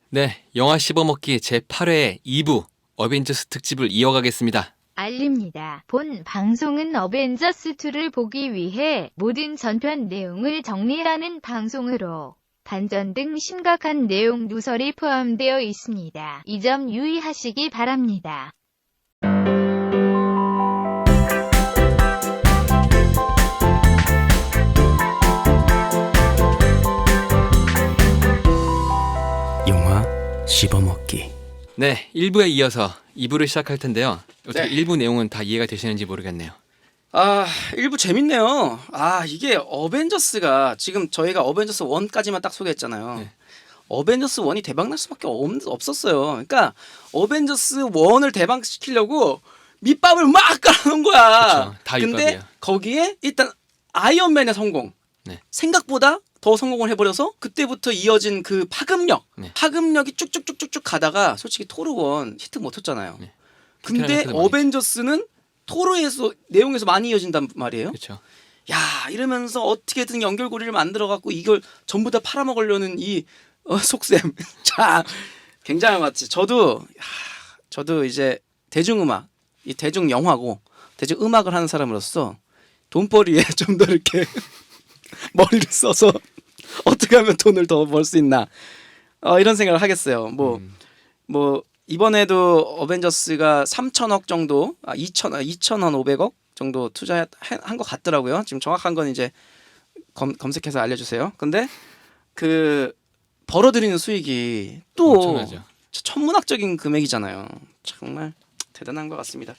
네, 영화 씹어먹기 제8회 2부 어벤져스 특집을 이어가겠습니다. 알립니다. 본 방송은 어벤져스2를 보기 위해 모든 전편 내용을 정리하는 방송으로 반전 등 심각한 내용 누설이 포함되어 있습니다. 이 점 유의하시기 바랍니다. 영화 씹어먹기. 네, 1부에 이어서 2부를 시작할 텐데요. 어떻게 네. 1부 내용은 다 이해가 되시는지 모르겠네요. 일부 재밌네요. 이게 어벤져스가 지금 저희가 어벤져스 1까지만 딱 소개했잖아요. 네. 어벤져스 1이 대박 날 수밖에 없었어요. 그러니까 어벤져스 1을 대박 시키려고 밑밥을 막 깔아놓은 거야. 그쵸, 다 근데 밑밥이에요. 거기에 일단 아이언맨의 성공. 네. 생각보다 더 성공을 해버려서 그때부터 이어진 그 파급력. 네. 파급력이 쭉쭉쭉쭉쭉 가다가 솔직히 토르 1 히트 못 쳤잖아요. 네. 근데 히트는 많이 어벤져스는 토르에서 내용에서 많이 이어진단 말이에요. 그렇죠. 야, 이러면서 어떻게든 연결고리를 만들어 갖고 이걸 전부 다 팔아먹으려는 이 속셈. 자, 굉장한 것 같지. 저도 이제 대중음악, 이 대중영화고 대중음악을 하는 사람으로서 돈벌이에 좀 더 이렇게 머리를 써서 어떻게 하면 돈을 더 벌 수 있나 이런 생각을 하겠어요. 뭐 이번에도 어벤져스가 3천억 정도, 2,500억 정도 투자한 것 같더라고요. 지금 정확한 건 이제 검색해서 알려주세요. 근데 그 벌어들이는 수익이 또 엄청나죠. 천문학적인 금액이잖아요. 정말 대단한 것 같습니다.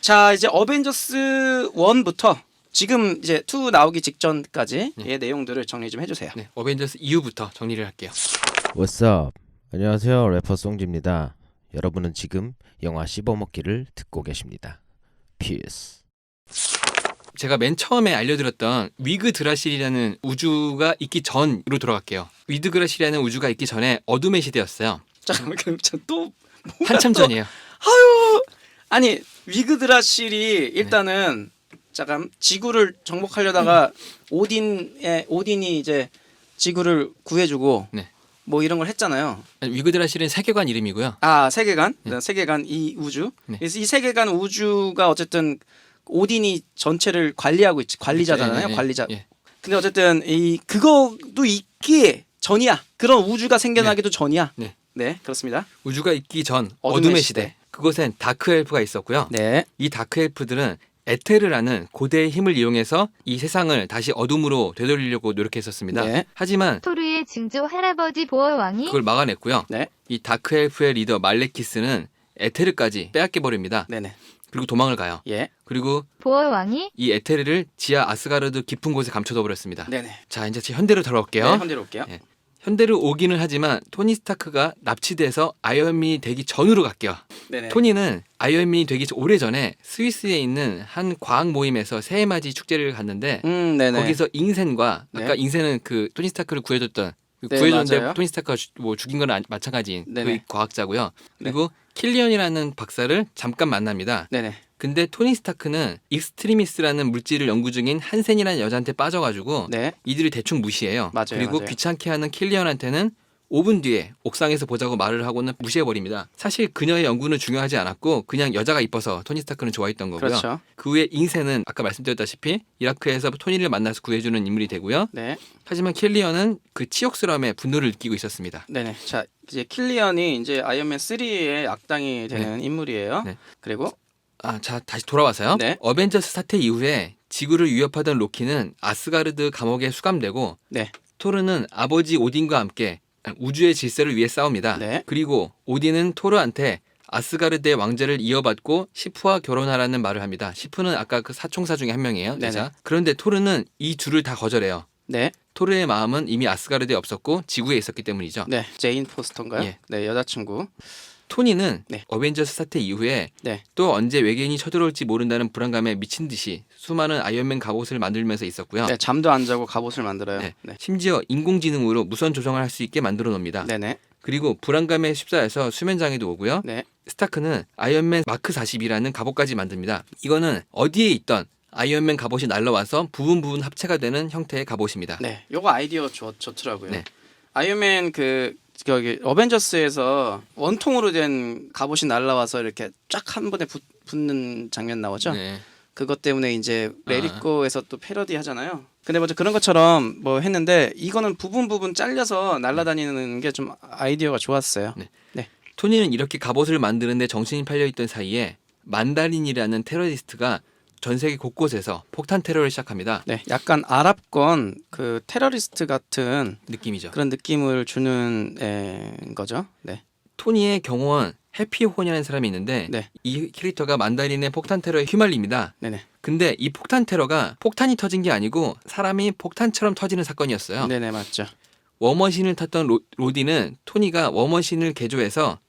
자, 이제 어벤져스 1부터 지금 이제 2 나오기 직전까지의 내용들을 정리 좀 해주세요. 네, 어벤져스 이후부터 정리를 할게요. What's up? 안녕하세요. 래퍼 송지입니다. 여러분은 지금 영화 씹어먹기를 듣고 계십니다. Peace. 제가 맨 처음에 알려드렸던 위그 드라실이라는 우주가 있기 전으로 돌아갈게요. 위드 드라실이라는 우주가 있기 전에 어둠의 시대였어요. 잠깐만, 그럼 또 한참 또- 전이에요. 아니 위그드라실이 일단은 잠깐 지구를 정복하려다가 오딘이 이제 지구를 구해주고 네. 뭐 이런 걸 했잖아요. 위그 드라실은 세계관 이름이고요. 세계관, 세계관 이 우주. 네. 그래서 이 세계관 우주가 어쨌든 오딘이 전체를 관리하고 있지. 관리자잖아요. 예, 예, 관리자. 예. 근데 어쨌든 이 그거도 있기에 전이야. 그런 우주가 생겨나기도 전이야. 네. 네, 그렇습니다. 우주가 있기 전 어둠의 어둠의 시대. 시대. 그곳엔 다크 엘프가 있었고요. 네. 이 다크 엘프들은 에테르라는 고대의 힘을 이용해서 이 세상을 다시 어둠으로 되돌리려고 노력했었습니다. 네. 하지만 토르의 증조 할아버지 보어왕이 그걸 막아냈고요. 네. 이 다크 엘프의 리더 말레키스는 에테르까지 빼앗겨 버립니다. 네네. 그리고 도망을 가요. 예. 그리고 보어왕이 이 에테르를 지하 아스가르드 깊은 곳에 감춰둬 버렸습니다. 네네. 자, 이제 현대로 돌아올게요. 네, 현대로 올게요. 예. 현대로 오기는 하지만 토니 스타크가 납치돼서 아이언맨이 되기 전으로 갈게요. 네네. 토니는 아이언맨이 되기 오래전에 스위스에 있는 한 과학 모임에서 새해맞이 축제를 갔는데 네네. 거기서 잉센과 네. 아까 잉센은 그 토니 스타크를 구해줬던 네, 구해줬는데 맞아요. 토니 스타크가 뭐 죽인 거나 마찬가지인 네네. 그 과학자고요. 그리고 킬리언이라는 박사를 잠깐 만납니다. 네네. 근데 토니 스타크는 익스트리미스라는 물질을 연구 중인 한센이라는 여자한테 빠져가지고 네. 이들이 대충 무시해요. 맞아요, 그리고 맞아요. 귀찮게 하는 킬리언한테는 5분 뒤에 옥상에서 보자고 말을 하고는 무시해버립니다. 사실 그녀의 연구는 중요하지 않았고 그냥 여자가 이뻐서 토니 스타크는 좋아했던 거고요. 그렇죠. 그 후에 잉센은 아까 말씀드렸다시피 이라크에서 토니를 만나서 구해주는 인물이 되고요. 네. 하지만 킬리언은 그 치욕스러움에 분노를 느끼고 있었습니다. 네네. 자, 이제 킬리언이 이제 아이언맨 3의 악당이 되는 인물이에요. 네. 그리고 자 다시 돌아와서요. 네. 어벤져스 사태 이후에 지구를 위협하던 로키는 아스가르드 감옥에 수감되고 네. 토르는 아버지 오딘과 함께 우주의 질서를 위해 싸웁니다. 네. 그리고 오딘은 토르한테 아스가르드의 왕좌를 이어받고 시프와 결혼하라는 말을 합니다. 시프는 아까 그 사총사 중에 한 명이에요. 네네. 여자. 그런데 토르는 이 둘을 다 거절해요. 네. 토르의 마음은 이미 아스가르드에 없었고 지구에 있었기 때문이죠. 네. 제인 포스터인가요? 예. 네, 여자친구. 토니는 네. 어벤져스 사태 이후에 네. 또 언제 외계인이 쳐들어올지 모른다는 불안감에 미친 듯이 수많은 아이언맨 갑옷을 만들면서 있었고요. 네, 잠도 안 자고 갑옷을 만들어요. 네. 네. 심지어 인공지능으로 무선 조정을 할 수 있게 만들어 놓습니다. 네네. 그리고 불안감에 휩싸여서 수면장애도 오고요. 네. 스타크는 아이언맨 마크 40이라는 갑옷까지 만듭니다. 이거는 어디에 있던 아이언맨 갑옷이 날라와서 부분 합체가 되는 형태의 갑옷입니다. 네. 요거 아이디어 좋더라고요. 네. 아이언맨 그 저기 어벤져스에서 원통으로 된 갑옷이 날라와서 이렇게 쫙 한 번에 붙는 장면 나오죠. 네. 그것 때문에 이제 레리코에서 또 패러디 하잖아요. 근데 먼저 그런 것처럼 뭐 했는데 이거는 부분 잘려서 날아다니는 게 좀 아이디어가 좋았어요. 네. 토니는 이렇게 갑옷을 만드는데 정신이 팔려있던 사이에 만다린이라는 테러리스트가 전 세계 곳곳에서 폭탄 테러를 시작합니다. 네, 약간 아랍권 그 테러리스트 같은 느낌이죠. 그런 느낌을 주는 거죠. 네, 토니의 경호원 해피혼이라는 사람이 있는데 네. 이 캐릭터가 만다린의 폭탄 테러에 휘말립니다. 네네, 근데 이 폭탄 테러가 폭탄이 터진 게 아니고 사람이 폭탄처럼 터지는 사건이었어요. 네네 맞죠. 워머신을 탔던 로디는 토니가 워머신을 개조해서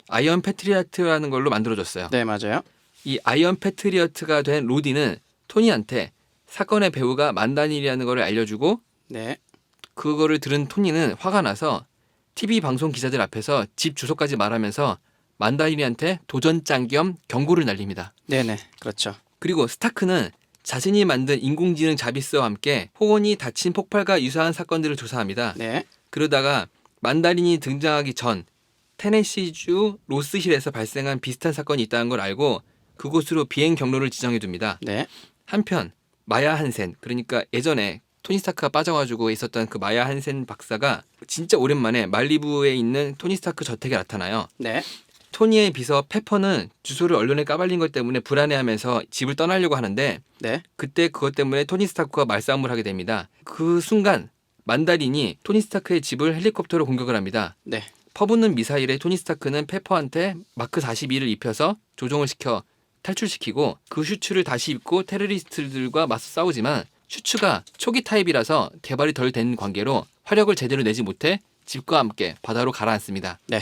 아이언 패트리어트라는 걸로 만들어줬어요. 네 맞아요. 이 아이언 패트리어트가 된 로디는 토니한테 사건의 배우가 만다린이라는 걸 알려주고 네, 그거를 들은 토니는 화가 나서 TV 방송 기자들 앞에서 집 주소까지 말하면서 만다린이한테 도전장 겸 경고를 날립니다. 네네 그렇죠. 그리고 스타크는 자신이 만든 인공지능 자비스와 함께 호건이 다친 폭발과 유사한 사건들을 조사합니다. 네, 그러다가 만다린이 등장하기 전 테네시주 로스힐에서 발생한 비슷한 사건이 있다는 걸 알고 그곳으로 비행 경로를 지정해 둡니다. 네, 한편 마야 한센, 그러니까 예전에 토니 스타크가 빠져가지고 있었던 그 마야 한센 박사가 진짜 오랜만에 말리부에 있는 토니 스타크 저택에 나타나요. 네, 토니의 비서 페퍼는 주소를 언론에 까발린 것 때문에 불안해하면서 집을 떠나려고 하는데 네, 그때 그것 때문에 토니 스타크와 말싸움을 하게 됩니다. 그 순간 만다린이 토니 스타크의 집을 헬리콥터로 공격을 합니다. 네, 퍼붓는 미사일에 토니 스타크는 페퍼한테 마크 42를 입혀서 조종을 시켜 탈출시키고 그 슈츠를 다시 입고 테러리스트들과 맞서 싸우지만 슈츠가 초기 타입이라서 개발이 덜 된 관계로 화력을 제대로 내지 못해 집과 함께 바다로 가라앉습니다. 네,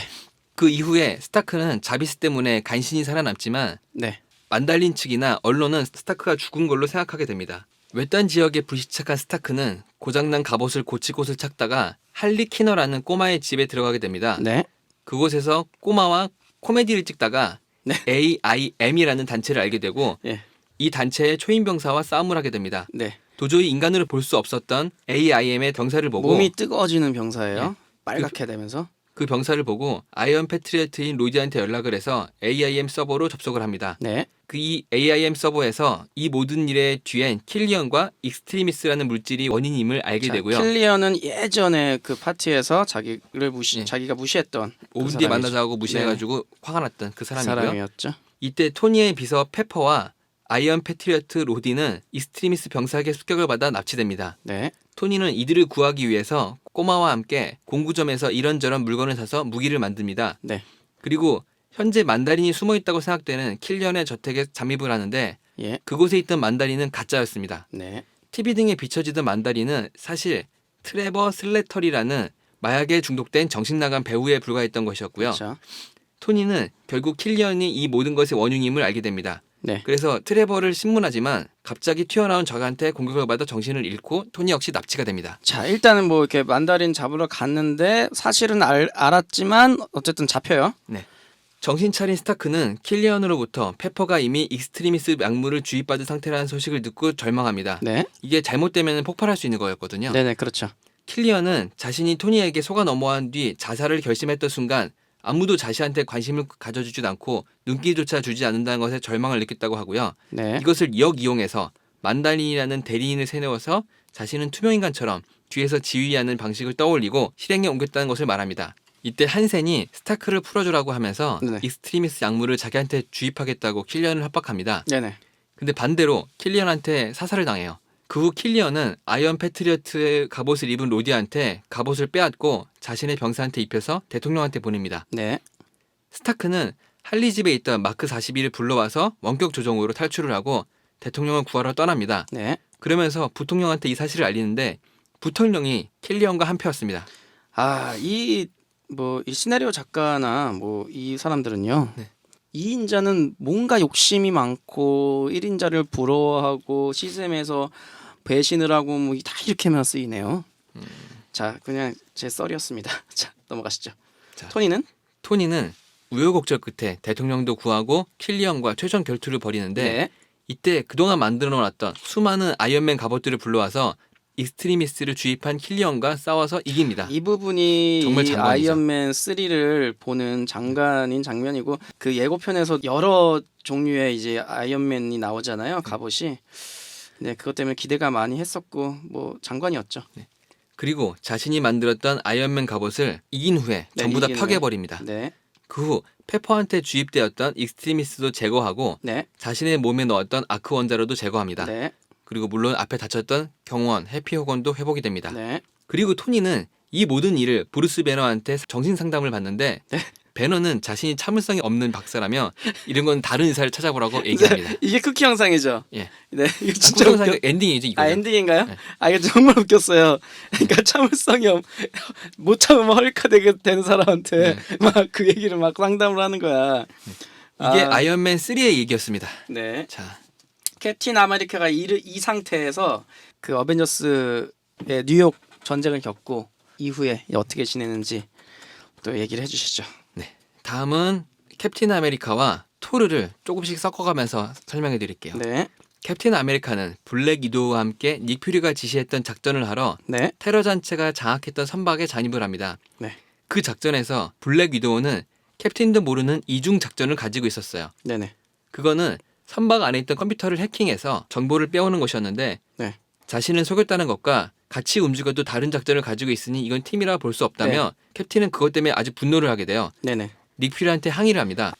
그 이후에 스타크는 자비스 때문에 간신히 살아남지만 네, 만달린 측이나 언론은 스타크가 죽은 걸로 생각하게 됩니다. 외딴 지역에 불시착한 스타크는 고장난 갑옷을 고칠 곳을 찾다가 할리 키너라는 꼬마의 집에 들어가게 됩니다. 네, 그곳에서 꼬마와 코미디를 찍다가 네. AIM이라는 단체를 알게 되고 예, 이 단체의 초인병사와 싸움을 하게 됩니다. 네. 도저히 인간으로 볼 수 없었던 AIM의 병사를 보고 몸이 뜨거워지는 병사예요. 네. 빨갛게 되면서. 그 병사를 보고 아이언 패트리어트인 로디한테 연락을 해서 AIM 서버로 접속을 합니다. 네, 그 이 AIM 서버에서 이 모든 일의 뒤엔 킬리언과 익스트리미스라는 물질이 원인임을 알게 자, 되고요. 킬리언은 예전에 그 파티에서 네. 자기가 무시했던 5분 그 뒤에 사람이죠. 만나자고 무시해가지고 화가 났던 그 사람이고요. 사람이었죠. 이때 토니의 비서 페퍼와 아이언 패트리어트 로디는 익스트리미스 병사에게 습격을 받아 납치됩니다. 네, 토니는 이들을 구하기 위해서 꼬마와 함께 공구점에서 이런저런 물건을 사서 무기를 만듭니다. 네, 그리고 현재 만다린이 숨어있다고 생각되는 킬리언의 저택에 잠입을 하는데 예, 그곳에 있던 만다린은 가짜였습니다. 네, TV 등에 비춰지던 만다린은 사실 트레버 슬래터리라는 마약에 중독된 정신나간 배우에 불과했던 것이었고요. 그렇죠. 토니는 결국 킬리언이 이 모든 것의 원흉임을 알게 됩니다. 네, 그래서 트레버를 신문하지만 갑자기 튀어나온 적한테 공격을 받아 정신을 잃고 토니 역시 납치가 됩니다. 자 일단은 뭐 이렇게 만다린 잡으러 갔는데 사실은 알았지만 어쨌든 잡혀요. 네. 정신 차린 스타크는 킬리언으로부터 페퍼가 이미 익스트리미스 약물을 주입받은 상태라는 소식을 듣고 절망합니다. 네, 이게 잘못되면 폭발할 수 있는 거였거든요. 네네 그렇죠. 킬리언은 자신이 토니에게 속아 넘어간 뒤 자살을 결심했던 순간 아무도 자신한테 관심을 가져주지도 않고 눈길조차 주지 않는다는 것에 절망을 느꼈다고 하고요. 네, 이것을 역이용해서 만달린이라는 대리인을 세워서 자신은 투명인간처럼 뒤에서 지휘하는 방식을 떠올리고 실행에 옮겼다는 것을 말합니다. 이때 한센이 스타크를 풀어주라고 하면서 네네. 익스트리미스 약물을 자기한테 주입하겠다고 킬리언을 협박합니다. 네네 근데 반대로 킬리언한테 사살을 당해요. 그 후 킬리언은 아이언 패트리어트의 갑옷을 입은 로디한테 갑옷을 빼앗고 자신의 병사한테 입혀서 대통령한테 보냅니다. 네, 스타크는 할리 집에 있던 마크 42를 불러와서 원격 조종으로 탈출을 하고 대통령을 구하러 떠납니다. 네. 그러면서 부통령한테 이 사실을 알리는데 부통령이 킬리언과 한패였습니다. 이 시나리오 작가나 뭐 이 사람들은요. 네. 2인자는 뭔가 욕심이 많고 1인자를 부러워하고 시스템에서 배신을 하고 뭐 다 이렇게만 쓰이네요. 자, 그냥 제 썰이었습니다. 자, 넘어가시죠. 자. 토니는 우여곡절 끝에 대통령도 구하고 킬리언과 최종 결투를 벌이는데 네. 이때 그동안 만들어 놨던 수많은 아이언맨 갑옷들을 불러와서 익스트리미스트를 주입한 킬리언과 싸워서 이깁니다. 이 부분이 정말 이 장관이죠. 아이언맨 3를 보는 장관인 장면이고 그 예고편에서 여러 종류의 이제 아이언맨이 나오잖아요. 갑옷이. 네, 그것 때문에 기대가 많이 했었고 뭐 장관이었죠. 그리고 자신이 만들었던 아이언맨 갑옷을 이긴 후에 네, 전부 다 이긴 파괴해버립니다. 네, 그 후 페퍼한테 주입되었던 익스트리미스트도 제거하고 네, 자신의 몸에 넣었던 아크 원자로도 제거합니다. 네, 그리고 물론 앞에 다쳤던 경호원 해피 호건도 회복이 됩니다. 네. 그리고 토니는 이 모든 일을 브루스 배너한테 정신 상담을 받는데 네. 배너는 자신이 참을성이 없는 박사라며 이런 건 다른 의사를 찾아보라고 얘기합니다. 이게 쿠키 영상이죠. 예. 네, 이거 진짜 진짜 웃겨. 엔딩이죠 이거. 아 엔딩인가요? 네. 아 이거 정말 웃겼어요. 그러니까 참을성이 못 참으면 헐카 되는 사람한테 막 그 얘기를 막 상담을 하는 거야. 이게 아이언맨 3의 얘기였습니다. 네. 자, 캡틴 아메리카가 이 상태에서 그 어벤져스의 뉴욕 전쟁을 겪고 이후에 어떻게 지내는지 또 얘기를 해주시죠. 다음은 캡틴 아메리카와 토르를 조금씩 섞어가면서 설명해 드릴게요. 네, 캡틴 아메리카는 블랙 위도우와 함께 닉 퓨리가 지시했던 작전을 하러 네, 테러 단체가 장악했던 선박에 잔입을 합니다. 네, 그 작전에서 블랙 위도우는 캡틴도 모르는 이중 작전을 가지고 있었어요. 네, 네, 그거는 선박 안에 있던 컴퓨터를 해킹해서 정보를 빼오는 것이었는데 네. 자신을 속였다는 것과 같이 움직여도 다른 작전을 가지고 있으니 이건 팀이라 볼 수 없다며 캡틴은 그것 때문에 아주 분노를 하게 돼요. 네, 네, 닉 퓨리한테 항의를 합니다.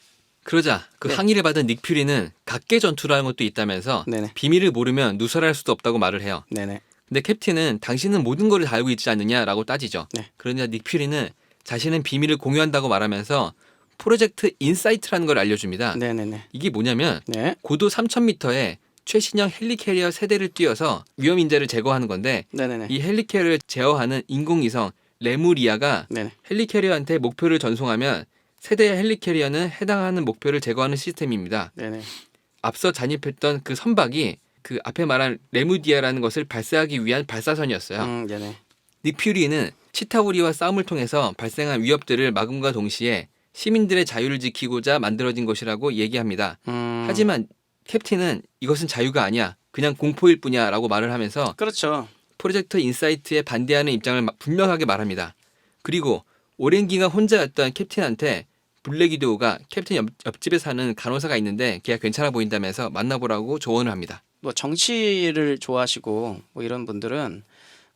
그러자 그 네. 항의를 받은 닉 퓨리는 각계 전투라는 것도 있다면서 네, 네, 비밀을 모르면 누설할 수도 없다고 말을 해요. 네, 네, 근데 캡틴은 당신은 모든 걸 다 알고 있지 않느냐라고 따지죠. 네. 그러자 닉 퓨리는 자신은 비밀을 공유한다고 말하면서 프로젝트 인사이트라는 걸 알려줍니다. 네, 네, 네, 이게 뭐냐면 네, 고도 3,000m에 최신형 헬리캐리어 세대를 띄워서 위험 인자를 제거하는 건데 네, 네, 네, 이 헬리캐리어를 제어하는 인공위성 레무리아가 네, 네, 헬리캐리어한테 목표를 전송하면 세대의 헬리캐리어는 해당하는 목표를 제거하는 시스템입니다. 네, 네, 앞서 잔입했던 그 선박이 그 앞에 말한 레무디아라는 것을 발사하기 위한 발사선이었어요. 네, 네, 닉 퓨리는 치타우리와 싸움을 통해서 발생한 위협들을 막음과 동시에 시민들의 자유를 지키고자 만들어진 것이라고 얘기합니다. 하지만 캡틴은 이것은 자유가 아니야. 그냥 공포일 뿐이야 라고 말을 하면서 그렇죠. 프로젝트 인사이트에 반대하는 입장을 분명하게 말합니다. 그리고 오랜 기간 혼자였던 캡틴한테 블랙 위도우가 캡틴 옆집에 사는 간호사가 있는데 걔가 괜찮아 보인다면서 만나보라고 조언을 합니다. 뭐 정치를 좋아하시고 뭐 이런 분들은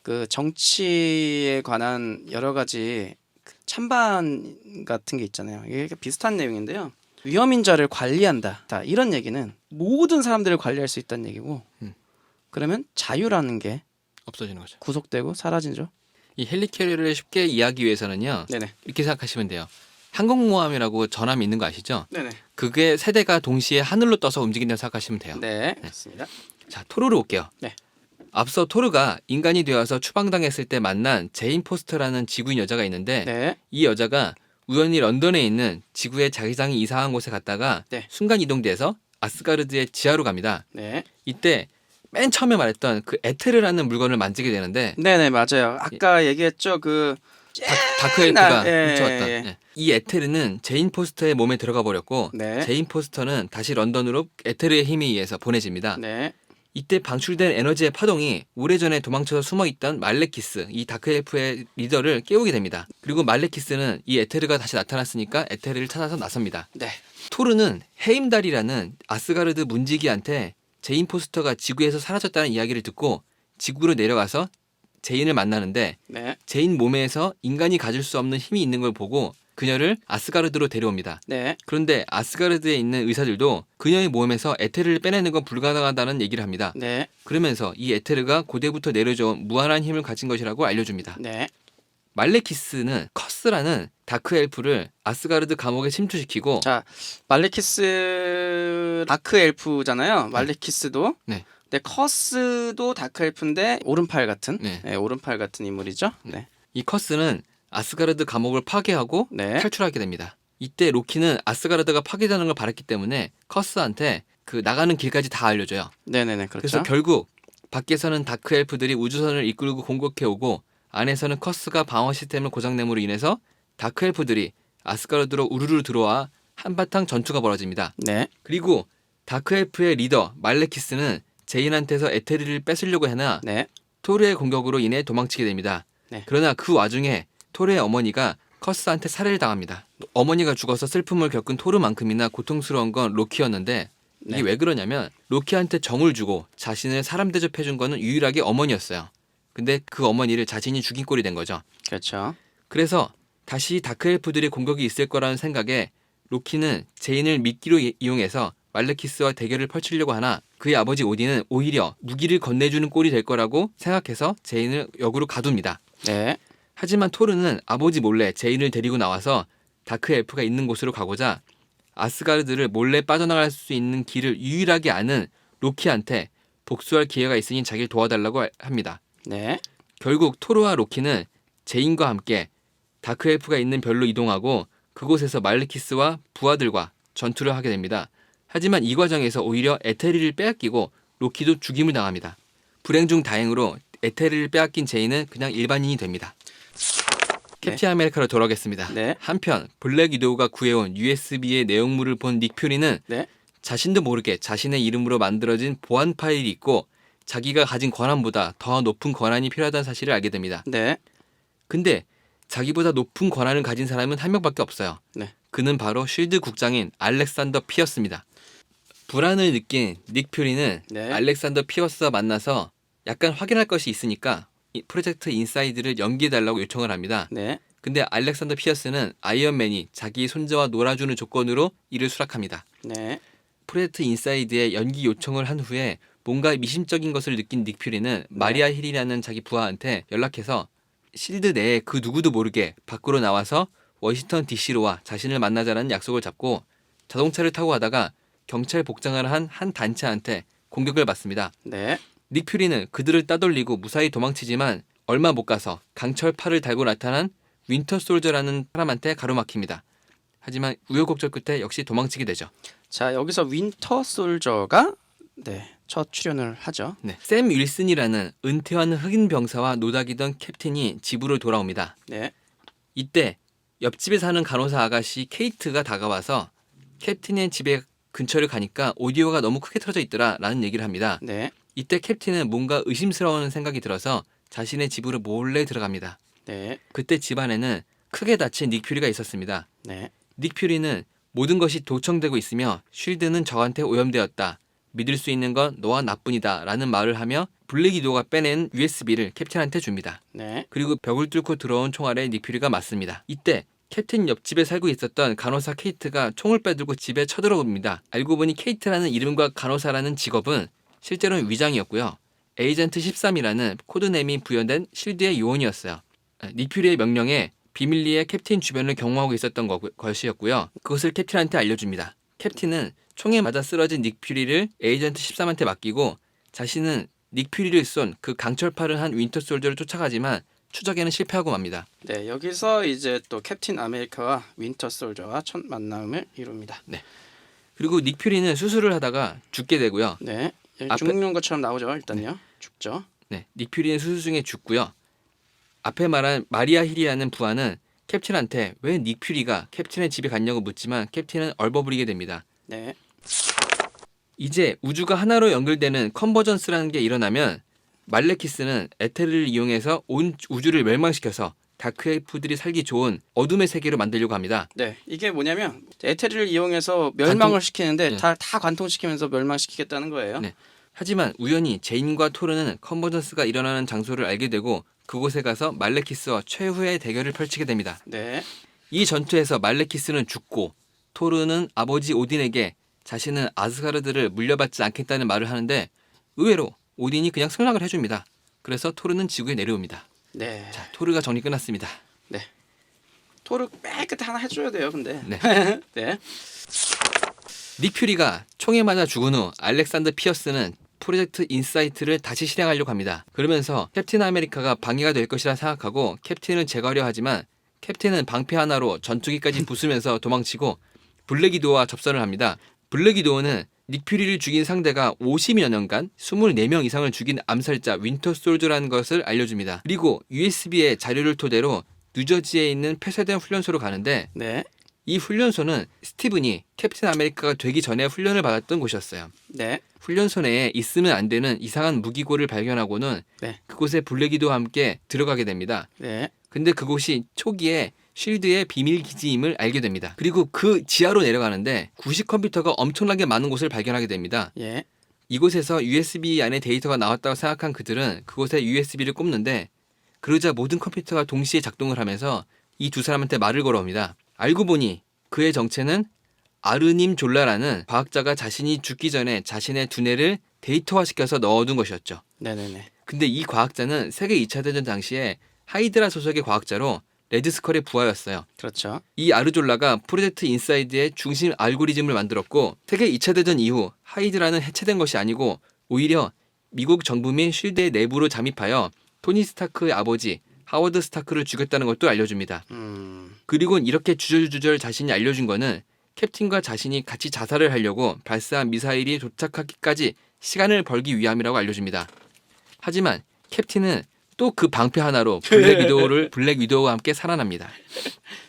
그 정치에 관한 여러 가지 그 찬반 같은 게 있잖아요. 이게 비슷한 내용인데요. 위험인자를 관리한다. 자, 이런 얘기는 모든 사람들을 관리할 수 있다는 얘기고 그러면 자유라는 게 없어지는 거죠. 구속되고 사라지죠. 이 헬리캐리어를 쉽게 이해하기 위해서는요. 네네. 이렇게 생각하시면 돼요. 항공모함이라고 전함이 있는 거 아시죠? 네네. 그게 세대가 동시에 하늘로 떠서 움직인다고 생각하시면 돼요. 네, 맞습니다. 자, 토르로 올게요. 네. 앞서 토르가 인간이 되어서 추방당했을 때 만난 제인 포스터라는 지구인 여자가 있는데 네, 이 여자가 우연히 런던에 있는 지구의 자기장이 이상한 곳에 갔다가 네. 순간 이동돼서 아스가르드의 지하로 갑니다. 네, 이때 맨 처음에 말했던 그 에테르라는 물건을 만지게 되는데 네네 맞아요. 아까 얘기했죠. 그 다크 엘프가 예, 훔쳐왔다. 예. 예. 이 에테르는 제인 포스터의 몸에 들어가 버렸고 네. 제인 포스터는 다시 런던으로 에테르의 힘에 의해서 보내집니다. 네, 이때 방출된 에너지의 파동이 오래전에 도망쳐서 숨어있던 말레키스, 이 다크엘프의 리더를 깨우게 됩니다. 그리고 말레키스는 이 에테르가 다시 나타났으니까 에테르를 찾아서 나섭니다. 네, 토르는 헤임달이라는 아스가르드 문지기한테 제인 포스터가 지구에서 사라졌다는 이야기를 듣고 지구로 내려가서 제인을 만나는데 네, 제인 몸에서 인간이 가질 수 없는 힘이 있는 걸 보고 그녀를 아스가르드로 데려옵니다. 네, 그런데 아스가르드에 있는 의사들도 그녀의 몸에서 에테르를 빼내는 건 불가능하다는 얘기를 합니다. 네, 그러면서 이 에테르가 고대부터 내려져온 무한한 힘을 가진 것이라고 알려줍니다. 네, 말레키스는 커스라는 다크 엘프를 아스가르드 감옥에 침투시키고 자 말레키스 다크 엘프잖아요. 말레키스도. 네. 근데 커스도 다크 엘프인데 오른팔 같은. 네. 네, 오른팔 같은 인물이죠. 네, 이 커스는 아스가르드 감옥을 파괴하고 네, 탈출하게 됩니다. 이때 로키는 아스가르드가 파괴되는 걸 바랐기 때문에 커스한테 그 나가는 길까지 다 알려줘요. 네, 네, 네, 그렇죠. 그래서 결국 밖에서는 다크 엘프들이 우주선을 이끌고 공격해오고 안에서는 커스가 방어 시스템을 고장냄으로 인해서 다크 엘프들이 아스가르드로 우르르 들어와 한바탕 전투가 벌어집니다. 네, 그리고 다크 엘프의 리더 말레키스는 제인한테서 에테르를 뺏으려고 하나 네, 토르의 공격으로 인해 도망치게 됩니다. 네. 그러나 그 와중에 토르의 어머니가 커스한테 살해를 당합니다. 어머니가 죽어서 슬픔을 겪은 토르만큼이나 고통스러운 건 로키였는데 이게 네. 왜 그러냐면 로키한테 정을 주고 자신을 사람 대접해준 거는 유일하게 어머니였어요. 근데 그 어머니를 자신이 죽인 꼴이 된 거죠. 그렇죠. 그래서 다시 다크엘프들의 공격이 있을 거라는 생각에 로키는 제인을 미끼로 이용해서 말레키스와 대결을 펼치려고 하나 그의 아버지 오딘은 오히려 무기를 건네주는 꼴이 될 거라고 생각해서 제인을 역으로 가둡니다. 네. 하지만 토르는 아버지 몰래 제인을 데리고 나와서 다크 엘프가 있는 곳으로 가고자 아스가르드를 몰래 빠져나갈 수 있는 길을 유일하게 아는 로키한테 복수할 기회가 있으니 자기를 도와달라고 합니다. 네. 결국 토르와 로키는 제인과 함께 다크 엘프가 있는 별로 이동하고 그곳에서 말레키스와 부하들과 전투를 하게 됩니다. 하지만 이 과정에서 오히려 에테리를 빼앗기고 로키도 죽임을 당합니다. 불행 중 다행으로 에테리를 빼앗긴 제인은 그냥 일반인이 됩니다. 캡틴 아메리카로 돌아오겠습니다. 네. 한편 블랙 위도우가 구해온 USB의 내용물을 본 닉 퓨리는 네. 자신도 모르게 자신의 이름으로 만들어진 보안 파일이 있고 자기가 가진 권한보다 더 높은 권한이 필요하다는 사실을 알게 됩니다. 네. 근데 자기보다 높은 권한을 가진 사람은 한 명밖에 없어요. 네. 그는 바로 쉴드 국장인 알렉산더 피어스입니다. 불안을 느낀 닉 퓨리는 네. 알렉산더 피어스와 만나서 약간 확인할 것이 있으니까 이 프로젝트 인사이드를 연기해달라고 요청을 합니다. 네. 근데 알렉산더 피어스는 아이언맨이 자기 손자와 놀아주는 조건으로 이를 수락합니다. 네. 프로젝트 인사이드에 연기 요청을 한 후에 뭔가 미심적인 것을 느낀 닉 퓨리는 마리아 힐이라는 자기 부하한테 연락해서 실드 내에 그 누구도 모르게 밖으로 나와서 워싱턴 DC로 와 자신을 만나자라는 약속을 잡고 자동차를 타고 가다가 경찰 복장을 한 단체한테 공격을 받습니다. 네. 닉 퓨리는 그들을 따돌리고 무사히 도망치지만 얼마 못 가서 강철팔을 달고 나타난 윈터 솔저라는 사람한테 가로막힙니다. 하지만 우여곡절 끝에 역시 도망치게 되죠. 자, 여기서 윈터 솔저가 첫 출연을 하죠. 네. 샘 윌슨이라는 은퇴한 흑인 병사와 노닥이던 캡틴이 집으로 돌아옵니다. 네. 이때 옆집에 사는 간호사 아가씨 케이트가 다가와서 캡틴의 집에 근처를 가니까 오디오가 너무 크게 틀어져 있더라 라는 얘기를 합니다. 네. 이때 캡틴은 뭔가 의심스러운 생각이 들어서 자신의 집으로 몰래 들어갑니다. 네. 그때 집안에는 크게 다친 닉 퓨리가 있었습니다. 네. 닉 퓨리는 모든 것이 도청되고 있으며 쉴드는 저한테 오염되었다. 믿을 수 있는 건 너와 나뿐이다 라는 말을 하며 블랙 위도우가 빼낸 USB를 캡틴한테 줍니다. 네. 그리고 벽을 뚫고 들어온 총알에 닉 퓨리가 맞습니다. 이때 캡틴 옆집에 살고 있었던 간호사 케이트가 총을 빼들고 집에 쳐들어옵니다. 알고 보니 케이트라는 이름과 간호사라는 직업은 실제로는 위장이었고요. 에이전트 13이라는 코드네임이 부여된 실드의 요원이었어요. 닉 퓨리의 명령에 비밀리에 캡틴 주변을 경호하고 있었던 것이었고요. 그것을 캡틴한테 알려줍니다. 캡틴은 총에 맞아 쓰러진 닉 퓨리를 에이전트 13한테 맡기고 자신은 닉 퓨리를 쏜 그 강철팔을 한 윈터 솔저를 쫓아가지만 추적에는 실패하고 맙니다. 네, 여기서 이제 또 캡틴 아메리카와 윈터 솔저와 첫 만남을 이룹니다. 그리고 닉 퓨리는 수술을 하다가 죽게 되고요. 네. 앞에- 죽는 것처럼 나오죠. 일단요. 죽죠. 네, 닉 퓨리는 수술 중에 죽고요. 앞에 말한 마리아 힐이라는 부하는 캡틴한테 왜 닉 퓨리가 캡틴의 집에 갔냐고 묻지만 캡틴은 얼버무리게 됩니다. 네. 이제 우주가 하나로 연결되는 컨버전스라는 게 일어나면 말레키스는 에테르를 이용해서 온 우주를 멸망시켜서 다크엘프들이 살기 좋은 어둠의 세계로 만들려고 합니다. 네. 이게 뭐냐면 에테리를 이용해서 멸망을 시키는데 네. 다 관통시키면서 멸망시키겠다는 거예요. 네. 하지만 우연히 제인과 토르는 컨버전스가 일어나는 장소를 알게 되고 그곳에 가서 말레키스와 최후의 대결을 펼치게 됩니다. 네. 이 전투에서 말레키스는 죽고 토르는 아버지 오딘에게 자신은 아스가르드를 물려받지 않겠다는 말을 하는데 의외로 오딘이 그냥 승낙을 해줍니다. 그래서 토르는 지구에 내려옵니다. 네. 자, 토르가 정리 끝났습니다. 토르 맨 끝에 하나 해줘야 돼요. 근데. 네. 네. 닉 퓨리가 총에 맞아 죽은 후 알렉산더 피어스는 프로젝트 인사이트를 다시 실행하려고 합니다. 그러면서 캡틴 아메리카가 방해가 될 것이라 생각하고 캡틴을 제거하려 하지만 캡틴은 방패 하나로 전투기까지 부수면서 도망치고 블랙 위도우와 접선을 합니다. 블랙 위도우는 닉 퓨리를 죽인 상대가 50여 년간 24명 이상을 죽인 암살자 윈터 솔저라는 것을 알려줍니다. 그리고 USB의 자료를 토대로 뉴저지에 있는 폐쇄된 훈련소로 가는데 네. 이 훈련소는 스티븐이 캡틴 아메리카가 되기 전에 훈련을 받았던 곳이었어요. 네. 훈련소 내에 있으면 안 되는 이상한 무기고를 발견하고는 네. 그곳에 블랙위도와 함께 들어가게 됩니다. 네. 근데 그곳이 초기에 쉴드의 비밀 기지임을 알게 됩니다. 그리고 그 지하로 내려가는데 구식 컴퓨터가 엄청나게 많은 곳을 발견하게 됩니다. 예. 이곳에서 USB 안에 데이터가 나왔다고 생각한 그들은 그곳에 USB를 꼽는데 그러자 모든 컴퓨터가 동시에 작동을 하면서 이 두 사람한테 말을 걸어옵니다. 알고 보니 그의 정체는 아르님 졸라라는 과학자가 자신이 죽기 전에 자신의 두뇌를 데이터화시켜서 넣어둔 것이었죠. 네네네. 근데 이 과학자는 세계 2차 대전 당시에 하이드라 소속의 과학자로 레드스컬의 부하였어요. 그렇죠. 이 아르졸라가 프로젝트 인사이드의 중심 알고리즘을 만들었고 세계 2차 대전 이후 하이드라는 해체된 것이 아니고 오히려 미국 정부 및 쉴드의 내부로 잠입하여 토니 스타크의 아버지 하워드 스타크를 죽였다는 것도 알려줍니다. 그리고 이렇게 주저주절 자신이 알려준 거는 캡틴과 자신이 같이 자살을 하려고 발사한 미사일이 도착하기까지 시간을 벌기 위함이라고 알려줍니다. 하지만 캡틴은 또 그 방패 하나로 블랙 위도우와 함께 살아납니다.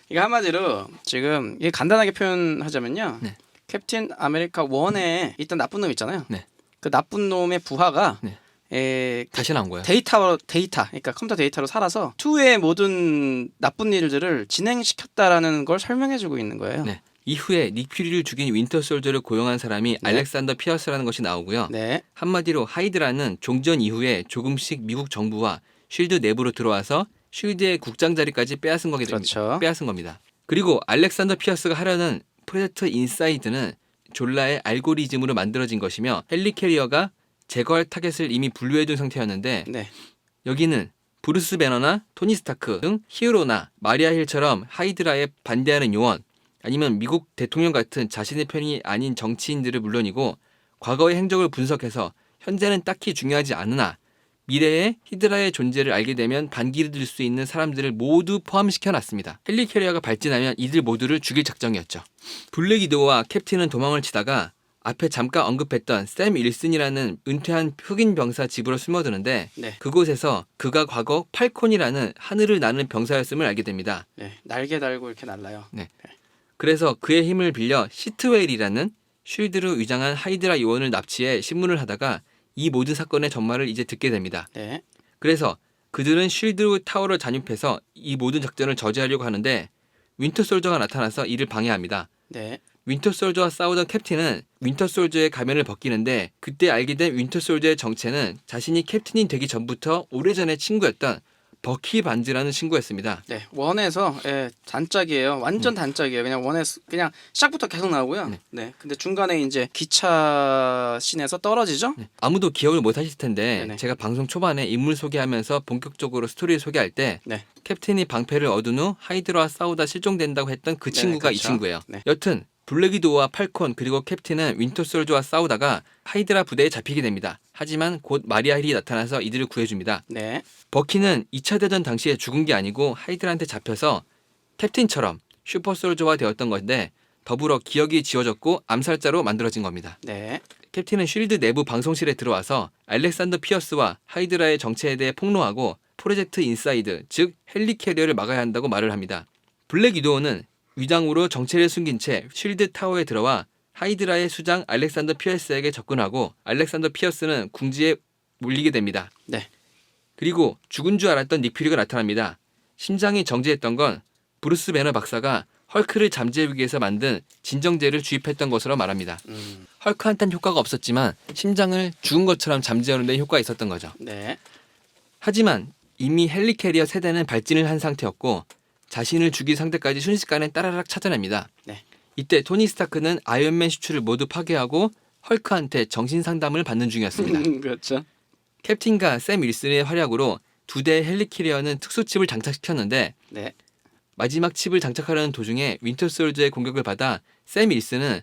이게 한마디로 지금 이게 간단하게 표현하자면요. 네. 캡틴 아메리카 1에 있던 나쁜 놈 있잖아요. 네. 그 나쁜 놈의 부하가 네. 다시 나온 거예요. 데이터 그러니까 컴퓨터 데이터로 살아서 2의 모든 나쁜 일들을 진행시켰다라는 걸 설명해주고 있는 거예요. 네. 이후에 닉 퓨리를 죽인 윈터 솔저를 고용한 사람이 네. 알렉산더 피어스라는 것이 나오고요. 네. 한마디로 하이드라는 종전 이후에 조금씩 미국 정부와 쉴드 내부로 들어와서 쉴드의 국장 자리까지 빼앗은 거게 됩니다. 그렇죠. 빼앗은 겁니다. 그리고 알렉산더 피어스가 하려는 프로젝트 인사이드는 졸라의 알고리즘으로 만들어진 것이며 헬리캐리어가 제거할 타겟을 이미 분류해둔 상태였는데 네. 여기는 브루스 배너나 토니 스타크 등 히어로나 마리아 힐처럼 하이드라에 반대하는 요원 아니면 미국 대통령 같은 자신의 편이 아닌 정치인들을 물론이고 과거의 행적을 분석해서 현재는 딱히 중요하지 않으나 미래에 히드라의 존재를 알게 되면 반기를 들 수 있는 사람들을 모두 포함시켜 놨습니다. 헬리캐리어가 발진하면 이들 모두를 죽일 작정이었죠. 블랙 위도우와 캡틴은 도망을 치다가 앞에 잠깐 언급했던 샘 윌슨이라는 은퇴한 흑인 병사 집으로 숨어드는데 네. 그곳에서 그가 과거 팔콘이라는 하늘을 나는 병사였음을 알게 됩니다. 네. 날개 달고 이렇게 날라요. 그래서 그의 힘을 빌려 시트웨일이라는 쉴드로 위장한 하이드라 요원을 납치해 신문을 하다가 이 모든 사건의 전말을 이제 듣게 됩니다. 네. 그래서 그들은 쉴드 타워를 잔입해서 이 모든 작전을 저지하려고 하는데 윈터 솔저가 나타나서 이를 방해합니다. 네. 윈터 솔저와 싸우던 캡틴은 윈터 솔저의 가면을 벗기는데 그때 알게 된 윈터 솔저의 정체는 자신이 캡틴이 되기 전부터 오래전에 친구였던 버키 반즈라는 친구였습니다. 네. 원에서 단짝이에요. 완전 단짝이에요. 그냥 원에서 그냥 시작부터 계속 나오고요. 네. 근데 중간에 이제 기차 씬에서 떨어지죠. 아무도 기억을 못 하실 텐데 네네. 제가 방송 초반에 인물 소개하면서 본격적으로 스토리를 소개할 때 네. 캡틴이 방패를 얻은 후 하이드라와 싸우다 실종된다고 했던 그 친구가 이 그렇죠. 친구예요. 네. 여튼 블랙 위도우와 팔콘 그리고 캡틴은 윈터 솔저와 싸우다가 하이드라 부대에 잡히게 됩니다. 하지만 곧 마리아 힐이 나타나서 이들을 구해줍니다. 네. 버키는 2차 대전 당시에 죽은 게 아니고 하이드라한테 잡혀서 캡틴처럼 슈퍼 솔저가 되었던 건데 더불어 기억이 지워졌고 암살자로 만들어진 겁니다. 네. 캡틴은 쉴드 내부 방송실에 들어와서 알렉산더 피어스와 하이드라의 정체에 대해 폭로하고 프로젝트 인사이드, 즉 헬리캐리어를 막아야 한다고 말을 합니다. 블랙 위도우는 위장으로 정체를 숨긴 채 쉴드 타워에 들어와 하이드라의 수장 알렉산더 피어스에게 접근하고 알렉산더 피어스는 궁지에 몰리게 됩니다. 네. 그리고 죽은 줄 알았던 닉 퓨리가 나타납니다. 심장이 정지했던 건 브루스 배너 박사가 헐크를 잠재우기 위해서 만든 진정제를 주입했던 것으로 말합니다. 헐크한테는 효과가 없었지만 심장을 죽은 것처럼 잠재우는 데 효과가 있었던 거죠. 네. 하지만 이미 헬리캐리어 세대는 발진을 한 상태였고 자신을 죽일 상대까지 순식간에 따라락 찾아냅니다. 네. 이때 토니 스타크는 아이언맨 슈츠를 모두 파괴하고 헐크한테 정신 상담을 받는 중이었습니다. 그렇죠. 캡틴과 샘 윌슨의 활약으로 두 대의 헬리캐리어는 특수칩을 장착시켰는데 네. 마지막 칩을 장착하려는 도중에 윈터 솔저의 공격을 받아 샘 윌슨은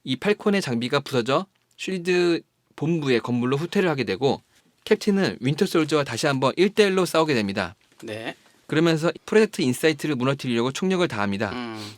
이 팔콘의 장비가 부서져 쉴드 본부의 건물로 후퇴를 하게 되고 캡틴은 윈터 솔저와 다시 한번 1대1로 싸우게 됩니다. 네. 그러면서 프로젝트 인사이트를 무너뜨리려고 총력을 다합니다.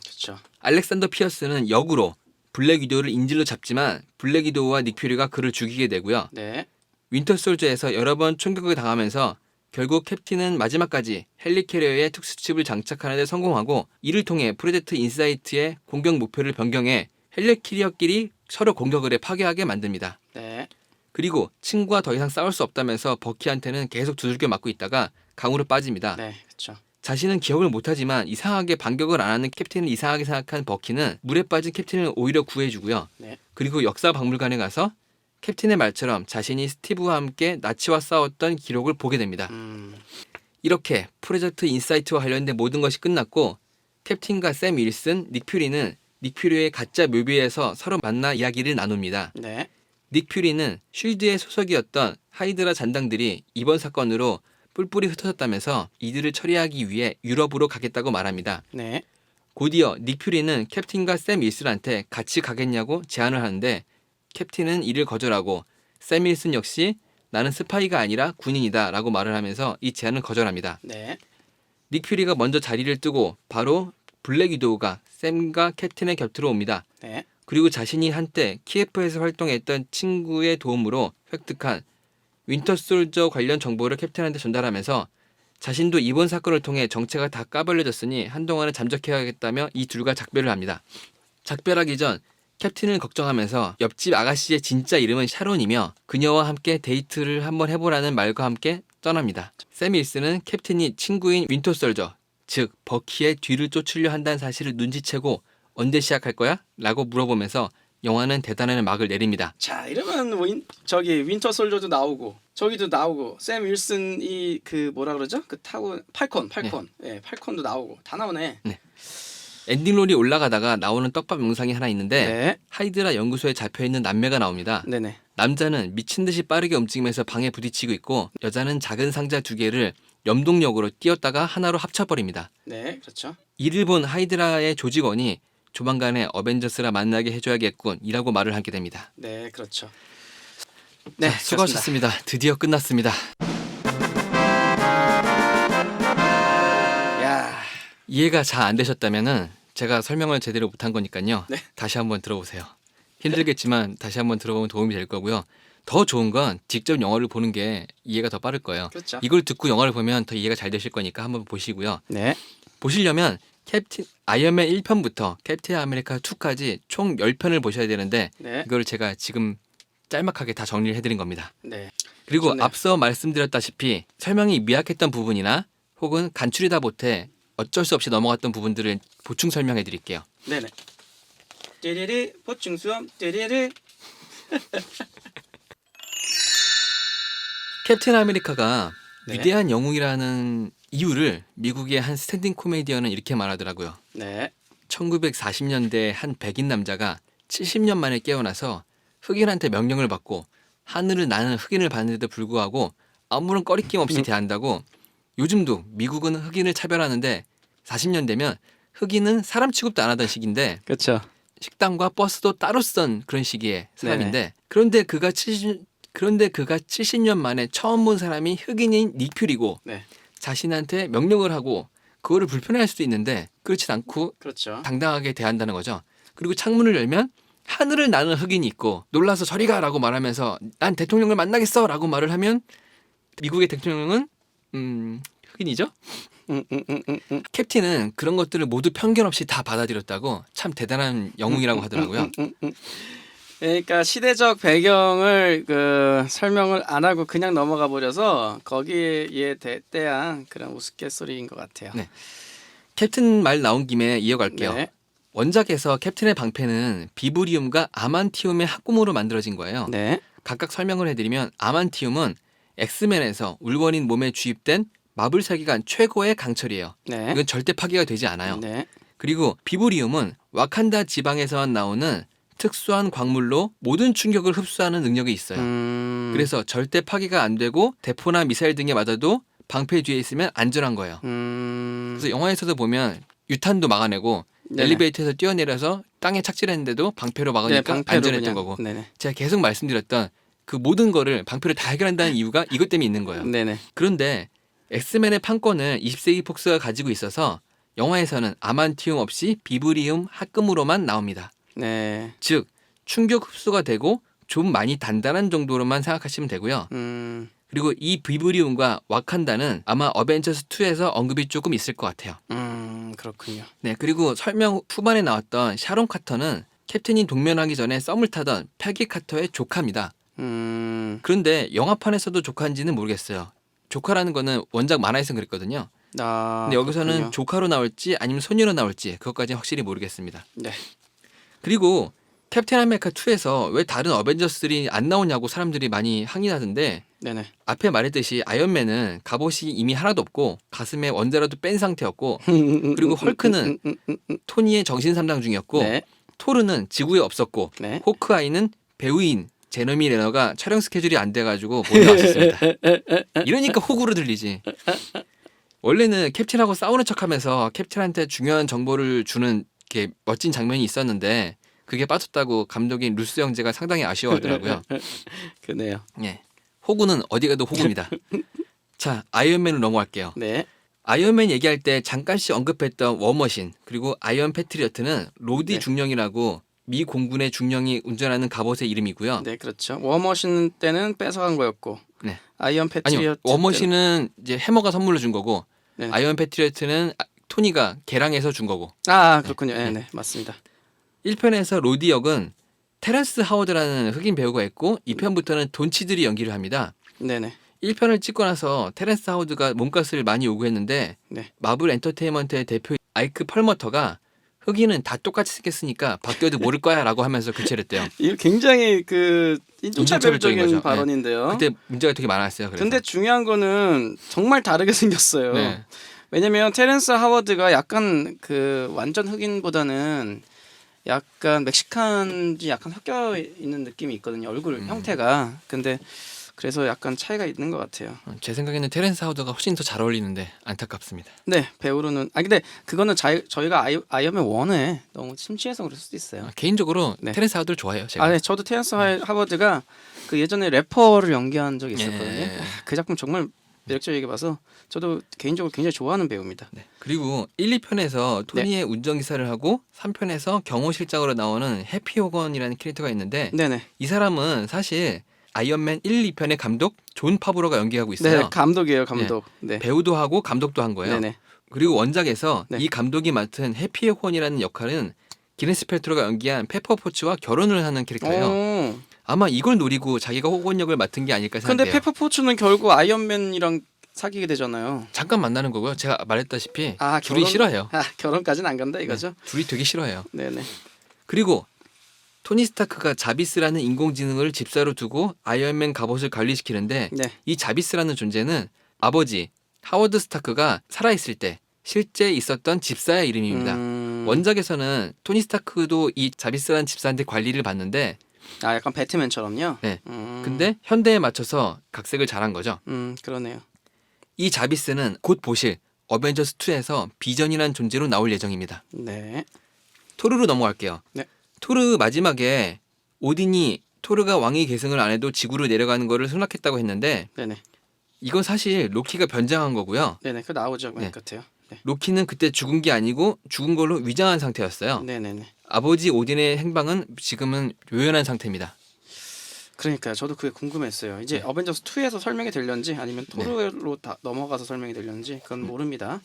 그렇죠. 알렉산더 피어스는 역으로 블랙 위도우를 인질로 잡지만 블랙 위도우와 닉 퓨리가 그를 죽이게 되고요. 네. 윈터 솔저에서 여러 번 총격을 당하면서 결국 캡틴은 마지막까지 헬리캐리어에 특수칩을 장착하는 데 성공하고 이를 통해 프로젝트 인사이트의 공격 목표를 변경해 헬리캐리어끼리 서로 공격을 해 파괴하게 만듭니다. 네. 그리고 친구와 더 이상 싸울 수 없다면서 버키한테는 계속 두들겨 맞고 있다가 강으로 빠집니다. 네. 그렇죠. 자신은 기억을 못하지만 이상하게 반격을 안 하는 캡틴을 이상하게 생각한 버키는 물에 빠진 캡틴을 오히려 구해주고요. 네. 그리고 역사 박물관에 가서 캡틴의 말처럼 자신이 스티브와 함께 나치와 싸웠던 기록을 보게 됩니다. 이렇게 프로젝트 인사이트와 관련된 모든 것이 끝났고 캡틴과 샘 윌슨, 닉 퓨리는 닉 퓨리의 가짜 묘비에서 서로 만나 이야기를 나눕니다. 네. 닉 퓨리는 쉴드의 소속이었던 하이드라 잔당들이 이번 사건으로 뿔뿔이 흩어졌다면서 이들을 처리하기 위해 유럽으로 가겠다고 말합니다. 네. 곧이어 닉 퓨리는 캡틴과 샘 윌슨한테 같이 가겠냐고 제안을 하는데 캡틴은 이를 거절하고 샘 윌슨 역시 나는 스파이가 아니라 군인이다 라고 말을 하면서 이 제안을 거절합니다. 네. 닉 퓨리가 먼저 자리를 뜨고 바로 블랙 위도우가 샘과 캡틴의 곁으로 옵니다. 네. 그리고 자신이 한때 키예프에서 활동했던 친구의 도움으로 획득한 윈터 솔저 관련 정보를 캡틴한테 전달하면서 자신도 이번 사건을 통해 정체가 다 까발려졌으니 한동안은 잠적해야겠다며 이 둘과 작별을 합니다. 작별하기 전 캡틴을 걱정하면서 옆집 아가씨의 진짜 이름은 샤론이며 그녀와 함께 데이트를 한번 해보라는 말과 함께 떠납니다. 샘 윌슨은 캡틴이 친구인 윈터 솔저, 즉 버키의 뒤를 쫓으려 한다는 사실을 눈치채고 언제 시작할 거야? 라고 물어보면서 영화는 대단한 막을 내립니다. 자, 이러면 윈터 솔저도 나오고 저기도 나오고 샘 윌슨이 그 뭐라 그러죠? 그 타고 팔콘. 예, 팔콘도 나오고 다 나오네. 엔딩롤이 올라가다가 나오는 떡밥 영상이 하나 있는데 네. 하이드라 연구소에 잡혀있는 남매가 나옵니다. 네네. 남자는 미친 듯이 빠르게 움직이면서 방에 부딪히고 있고 여자는 작은 상자 2개를 염동력으로 띄었다가 하나로 합쳐버립니다. 네, 그렇죠. 이를 본 하이드라의 조직원이 조만간에 어벤져스라 만나게 해줘야겠군 이라고 말을 하게 됩니다. 네, 그렇죠. 네, 수고하셨습니다. 드디어 끝났습니다. 야, 이해가 잘 안 되셨다면은 제가 설명을 제대로 못한 거니까요. 네. 다시 한번 들어보세요. 힘들겠지만 다시 한번 들어보면 도움이 될 거고요. 더 좋은 건 직접 영화를 보는 게 이해가 더 빠를 거예요. 그렇죠. 이걸 듣고 영화를 보면 더 이해가 잘 되실 거니까 한번 보시고요. 네. 보시려면 캡틴 아이언맨 1편부터 캡틴 아메리카 2까지 총 10편을 보셔야 되는데 네. 이걸 제가 지금 짤막하게 다 정리를 해드린 겁니다. 네. 그리고 좋네요. 앞서 말씀드렸다시피 설명이 미약했던 부분이나 혹은 간추리다 못해 어쩔 수 없이 넘어갔던 부분들을 보충 설명해 드릴게요. 네네. 띠리리 보충 수업 띠리리. 캡틴 아메리카가 네. 위대한 영웅이라는 이유를 미국의 한 스탠딩 코미디언은 이렇게 말하더라고요. 네. 1940년대 한 백인 남자가 70년 만에 깨어나서 흑인한테 명령을 받고 하늘을 나는 흑인을 봤는데도 불구하고 아무런 꺼리낌 없이 대한다고. 요즘도 미국은 흑인을 차별하는데 40년 되면 흑인은 사람 취급도 안 하던 시기인데 그렇죠. 식당과 버스도 따로 쓴 그런 시기의 사람인데 그런데 그가 70년 만에 처음 본 사람이 흑인인 닉 퓨리고 네. 자신한테 명령을 하고 그거를 불편해할 수도 있는데 그렇지 않고 그렇죠. 당당하게 대한다는 거죠. 그리고 창문을 열면 하늘을 나는 흑인이 있고 놀라서 저리 가라고 말하면서 난 대통령을 만나겠어라고 말을 하면 미국의 대통령은 흑인이죠. 캡틴은 그런 것들을 모두 편견 없이 다 받아들였다고 참 대단한 영웅이라고 하더라고요. 그러니까 시대적 배경을 그 설명을 안 하고 그냥 넘어가 버려서 거기에 대한 그런 우스갯소리인 것 같아요. 네. 캡틴 말 나온 김에 이어갈게요. 네. 원작에서 캡틴의 방패는 비브리움과 아만티움의 합금으로 만들어진 거예요. 네. 각각 설명을 해드리면 아만티움은 엑스맨에서 울버린 몸에 주입된 마블 세계관 최고의 강철이에요. 네. 이건 절대 파괴가 되지 않아요. 네. 그리고 비브리움은 와칸다 지방에서만 나오는 특수한 광물로 모든 충격을 흡수하는 능력이 있어요. 그래서 절대 파괴가 안 되고 대포나 미사일 등에 맞아도 방패 뒤에 있으면 안전한 거예요. 그래서 영화에서도 보면 유탄도 막아내고 네네. 엘리베이터에서 뛰어내려서 땅에 착지했는데도 방패로 막으니까 방패로 안전했던 그냥, 거고. 네네. 제가 계속 말씀드렸던 그 모든 거를 방패로 다 해결한다는 이유가 이것 때문에 있는 거예요. 네네. 그런데 엑스맨의 판권을 20세기 폭스가 가지고 있어서 영화에서는 아만티움 없이 비브리움 합금으로만 나옵니다. 네. 즉 충격 흡수가 되고 좀 많이 단단한 정도로만 생각하시면 되고요. 그리고 이 비브리움과 와칸다는 아마 어벤져스 2에서 언급이 조금 있을 것 같아요. 그렇군요. 네, 그리고 설명 후반에 나왔던 샤론 카터는 캡틴이 동면하기 전에 썸을 타던 패기 카터의 조카입니다. 그런데 영화판에서도 조카인지는 모르겠어요. 조카라는 거는 원작 만화에서 그랬거든요. 근데 여기서는 그렇군요. 조카로 나올지 아니면 손녀로 나올지 그것까지는 확실히 모르겠습니다. 네. 그리고 캡틴 아메리카 2에서 왜 다른 어벤져스들이 안 나오냐고 사람들이 많이 항의하던데 네네. 앞에 말했듯이 아이언맨은 갑옷이 이미 하나도 없고 가슴에 원자로도 뺀 상태였고 그리고 헐크는 토니의 정신 삼당 중이었고 네. 토르는 지구에 없었고 네. 호크아이는 배우인 제너미 레너가 촬영 스케줄이 안 돼가지고 못 나왔습니다. 이러니까 호구로 들리지. 원래는 캡틴하고 싸우는 척하면서 캡틴한테 중요한 정보를 주는 이렇게 멋진 장면이 있었는데 그게 빠졌다고 감독인 루스 형제가 상당히 아쉬워하더라고요. 그네요. 예, 호구는 어디 가도 호구입니다. 자, 아이언맨으로 넘어갈게요. 네. 아이언맨 얘기할 때 잠깐씩 언급했던 워머신 그리어이언 패트리어트는 로디 네. 중령이라고 미 공군의 중령이 운전하는 갑옷의 이름이고요. 네, 그렇죠. 워머신 때는 뺏어간 거였고, 네. 아이언 패트리어트 아니요, 워머신은 이제 해머가 선물로 준 거고 네. 아이언 패트리어트는 토니가 개랑해서 준 거고. 그렇군요. 네, 네, 맞습니다. 1편에서 로디 역은 테렌스 하워드라는 흑인 배우가 있고 2편부터는 돈 치들이 연기를 합니다. 네네. 1편을 찍고 나서 테렌스 하워드가 몸값을 많이 요구했는데 네. 마블 엔터테인먼트의 대표 아이크 펄머터가 흑인은 다 똑같이 생겼으니까 바뀌어도 모를 거야 라고 하면서 교체를 했대요. 이거 굉장히 그 인종차별적인 인종차별적인 거죠. 발언인데요. 그때 문제가 되게 많았어요. 그래서. 근데 중요한 거는 정말 다르게 생겼어요. 네. 왜냐면 테렌스 하워드가 약간 그 완전 흑인보다는 약간 멕시칸이 약간 섞여 있는 느낌이 있거든요. 얼굴 형태가. 근데 그래서 약간 차이가 있는 것 같아요. 제 생각에는 테렌스 하워드가 훨씬 더 잘 어울리는데 안타깝습니다. 네, 배우로는 근데 그거는 저희가 아이언맨 1에 너무 심취해서 그럴 수도 있어요. 개인적으로 네. 테렌스 하워드를 좋아해요. 제가. 네, 저도 테렌스 하워드가 그 예전에 래퍼를 연기한 적이 있었거든요. 예. 그 작품 정말 매력적이게 봐서 저도 개인적으로 굉장히 좋아하는 배우입니다. 네. 그리고 1, 2편에서 토니의 운전기사를 하고 3편에서 경호실장으로 나오는 해피 호건이라는 캐릭터가 있는데 네네. 이 사람은 사실 아이언맨 1, 2편의 감독 존 파브로가 연기하고 있어요. 네, 감독이에요, 감독. 네. 배우도 하고 감독도 한 거예요. 네네. 그리고 원작에서 네. 이 감독이 맡은 해피 호건이라는 역할은 기네스 펠트로가 연기한 페퍼 포츠와 결혼을 하는 캐릭터예요. 오. 아마 이걸 노리고 자기가 호건 역을 맡은 게 아닐까 근데 생각해요. 페퍼 포츠는 결국 아이언맨이랑 사귀게 되잖아요. 잠깐 만나는 거고요. 제가 말했다시피 둘이 결혼? 싫어해요. 결혼까지는 안 간다 이거죠? 둘이 되게 싫어해요. 네네. 그리고 토니 스타크가 자비스라는 인공지능을 집사로 두고 아이언맨 갑옷을 관리시키는데 네. 이 자비스라는 존재는 아버지 하워드 스타크가 살아있을 때 실제 있었던 집사의 이름입니다. 원작에서는 토니 스타크도 이 자비스라는 집사한테 관리를 받는데 약간 배트맨처럼요. 네. 근데 현대에 맞춰서 각색을 잘한 거죠. 그러네요. 이 자비스는 곧 보실 어벤져스 2에서 비전이란 존재로 나올 예정입니다. 네. 토르로 넘어갈게요. 네. 토르 마지막에 오딘이 토르가 왕위 계승을 안 해도 지구로 내려가는 거를 승낙했다고 했는데 네네. 이건 사실 로키가 변장한 거고요. 네네. 그 나오죠. 네. 같아요. 네. 로키는 그때 죽은 게 아니고 죽은 걸로 위장한 상태였어요. 네네네. 아버지 오딘의 행방은 지금은 묘연한 상태입니다. 그러니까요. 저도 그게 궁금했어요. 이제 네. 어벤져스 2에서 설명이 될런지 아니면 토르로 다 넘어가서 설명이 될런지 그건 모릅니다.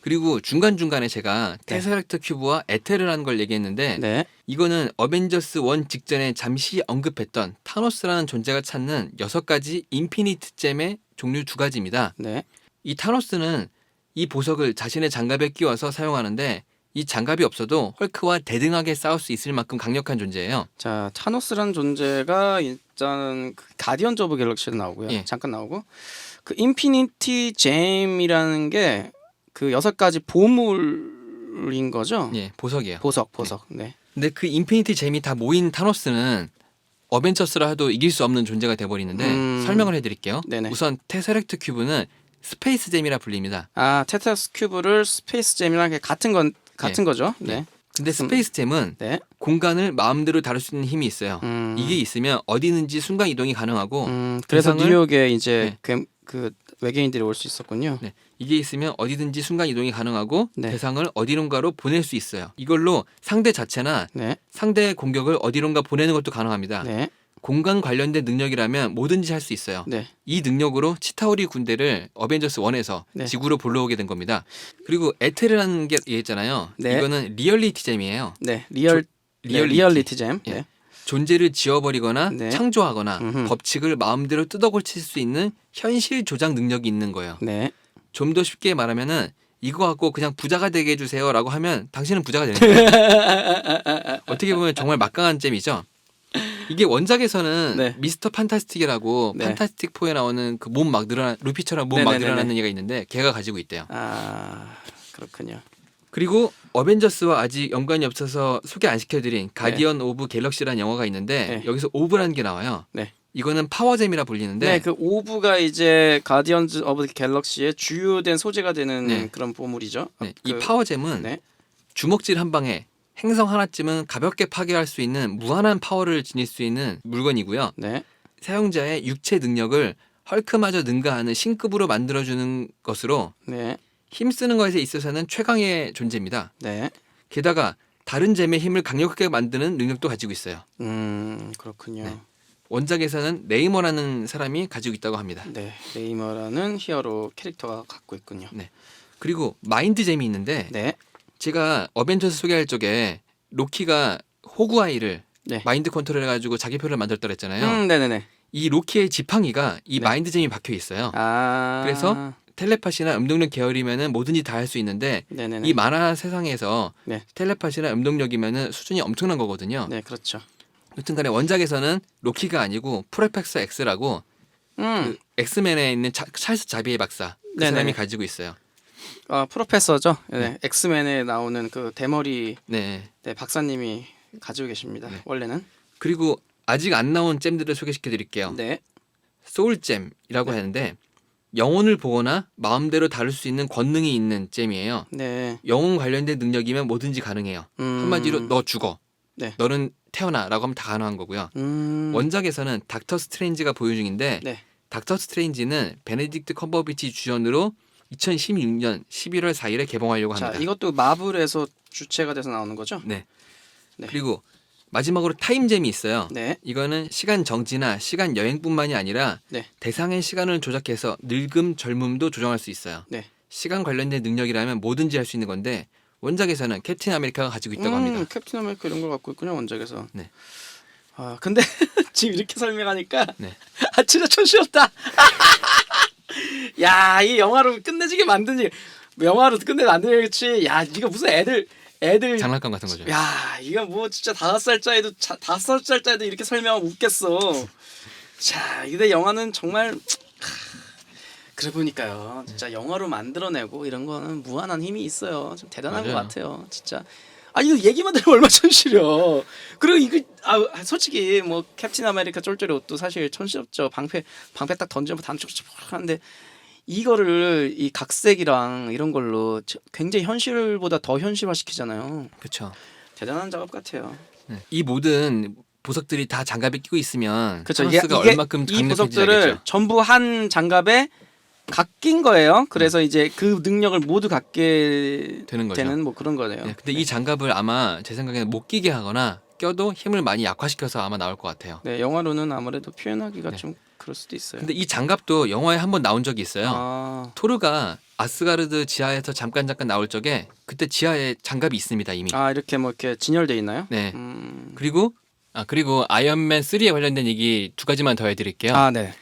그리고 중간중간에 제가 테세렉트 큐브와 에테르라는 걸 얘기했는데 네. 이거는 어벤져스 1 직전에 잠시 언급했던 타노스라는 존재가 찾는 6가지 인피니트 잼의 종류 2가지입니다. 네. 이 타노스는 이 보석을 자신의 장갑에 끼워서 사용하는데 이 장갑이 없어도 헐크와 대등하게 싸울 수 있을 만큼 강력한 존재예요. 자, 타노스라는 존재가 일단 그 가디언즈 오브 갤럭시에 나오고요. 예. 잠깐 나오고 그 인피니티 잼이라는 게 그 6가지 보물인 거죠? 예, 보석이에요. 보석. 네. 근데 그 인피니티 잼이 다 모인 타노스는 어벤져스라 해도 이길 수 없는 존재가 돼버리는데 설명을 해드릴게요. 네네. 우선 테세렉트 큐브는 스페이스 잼이라 불립니다. 테트라스 큐브를 스페이스 잼이랑 같은 거죠? 네. 근데 스페이스 잼은 네. 공간을 마음대로 다룰 수 있는 힘이 있어요. 음. 이게 있으면 어디든지 순간 이동이 가능하고 그래서 대상을- 뉴욕에 이제 그 외계인들이 올 수 있었군요. 네, 이게 있으면 어디든지 순간 이동이 가능하고 네. 대상을 어디론가로 보낼 수 있어요. 이걸로 상대 자체나 네. 상대의 공격을 어디론가 보내는 것도 가능합니다. 네. 공간 관련된 능력이라면 뭐든지 할 수 있어요. 네. 이 능력으로 치타우리 군대를 어벤져스 1에서 네. 지구로 불러오게 된 겁니다. 그리고 에테르라는 게 있잖아요. 네. 이거는 리얼리티잼이에요. 네. 리얼리티. 리얼리티잼. 예. 네. 존재를 지워버리거나 네. 창조하거나 음흠. 법칙을 마음대로 뜯어고칠 수 있는 현실 조작 능력이 있는 거예요. 네. 좀 더 쉽게 말하면은 이거 갖고 그냥 부자가 되게 해주세요라고 하면 당신은 부자가 되는 거예요. 어떻게 보면 정말 막강한 잼이죠. 이게 원작에서는 네. 미스터 판타스틱이라고 네. 판타스틱 4에 나오는 그 몸 막 늘어나 루피처럼 몸 막 네네네네. 늘어나는 얘가 있는데 걔가 가지고 있대요. 아, 그렇군요. 그리고 어벤져스와 아직 연관이 없어서 소개 안 시켜드린 가디언 오브 갤럭시라는 영화가 있는데 네. 여기서 오브라는 게 나와요. 네. 이거는 파워잼이라 불리는데 네, 그 오브가 이제 가디언즈 오브 갤럭시의 주요된 소재가 되는 네. 그런 보물이죠. 네, 그, 이 파워잼은 네. 주먹질 한 방에 행성 하나쯤은 가볍게 파괴할 수 있는 무한한 파워를 지닐 수 있는 물건이고요. 네. 사용자의 육체 능력을 헐크마저 능가하는 신급으로 만들어주는 것으로 네. 힘쓰는 것에 있어서는 최강의 존재입니다. 네. 게다가 다른 잼의 힘을 강력하게 만드는 능력도 가지고 있어요. 그렇군요. 네. 원작에서는 네이머라는 사람이 가지고 있다고 합니다. 네. 네이머라는 히어로 캐릭터가 갖고 있군요. 그리고 마인드 잼이 있는데 네. 제가 어벤져스 소개할 적에 로키가 호구아이를 네. 마인드 컨트롤 해가지고 자기 표를 만들었다 그랬잖아요. 네네네. 이 로키의 지팡이가 이 네. 마인드 잼이 박혀 있어요. 아. 그래서 텔레파시나 음동력 계열이면은 뭐든지 다 할 수 있는데 네네네. 이 만화 세상에서 네. 텔레파시나 음동력이면은 수준이 엄청난 거거든요. 네, 그렇죠. 여튼간에 원작에서는 로키가 아니고 프로펙서 X라고 그 엑스맨에 있는 찰스 자비의 박사 그 네네. 사람이 가지고 있어요. 프로페서죠. 네. 엑스맨에 나오는 그 대머리 네. 네, 박사님이 가지고 계십니다. 네. 원래는. 그리고 아직 안 나온 잼들을 소개시켜 드릴게요. 네. 소울잼이라고 네. 하는데 영혼을 보거나 마음대로 다룰 수 있는 권능이 있는 잼이에요. 네. 영혼 관련된 능력이면 뭐든지 가능해요. 한마디로 너 죽어. 네. 너는 태어나라고 하면 다 가능한 거고요. 음. 원작에서는 닥터 스트레인지가 보유 중인데 네. 닥터 스트레인지는 베네딕트 컴버비치 주연으로 2016년 11월 4일에 개봉하려고 자, 합니다. 이것도 마블에서 주체가 돼서 나오는 거죠? 네. 네. 그리고 마지막으로 타임잼이 있어요. 네. 이거는 시간 정지나 시간 여행뿐만이 아니라 네. 대상의 시간을 조작해서 늙음, 젊음도 조정할 수 있어요. 네. 시간 관련된 능력이라면 뭐든지 할 수 있는 건데 원작에서는 캡틴 아메리카가 가지고 있다고 합니다. 캡틴 아메리카 이런 걸 갖고 있군요, 원작에서. 네. 아, 근데 지금 이렇게 설명하니까 네. 아, 진짜 촌스럽다. 야, 이 영화로 끝내주게 만드니 영화로 끝내지. 야, 이거 무슨 애들 장난감 같은 거죠. 야, 이거 뭐 진짜 5살짜리도 이렇게 설명하면 웃겠어. 자, 근데 영화는 정말 그래 보니까요. 진짜 영화로 만들어내고 이런 거는 무한한 힘이 있어요. 좀 대단한 맞아요. 것 같아요. 진짜. 아, 이거 얘기만 들으면 얼마나 촌스러워. 그리고 이거 솔직히 뭐 캡틴 아메리카 쫄쫄이 옷도 사실 촌스럽죠. 방패 딱 던지면 단축 하는데 이거를 이 각색이랑 이런 걸로 굉장히 현실보다 더 현실화 시키잖아요. 그렇죠. 대단한 작업 같아요. 네. 이 모든 보석들이 다 장갑에 끼고 있으면 그렇죠. 타노스가 얼마큼 이 강력해지지 보석들을 알겠죠. 전부 한 장갑에 낀 거예요. 그래서 이제 그 능력을 모두 갖게 되는 거죠. 되는 뭐 그런 거네요. 네, 근데 이 장갑을 아마 제 생각에는 못 끼게 하거나 껴도 힘을 많이 약화시켜서 아마 나올 것 같아요. 네, 영화로는 아무래도 표현하기가 네. 좀 그럴 수도 있어요. 근데 이 장갑도 영화에 한번 나온 적이 있어요. 아, 토르가 아스가르드 지하에서 잠깐 나올 적에 그때 지하에 장갑이 있습니다 이미. 이렇게 뭐 이렇게 진열돼 있나요? 네. 그리고 아이언맨 3에 관련된 얘기 두 가지만 더 해드릴게요. 네.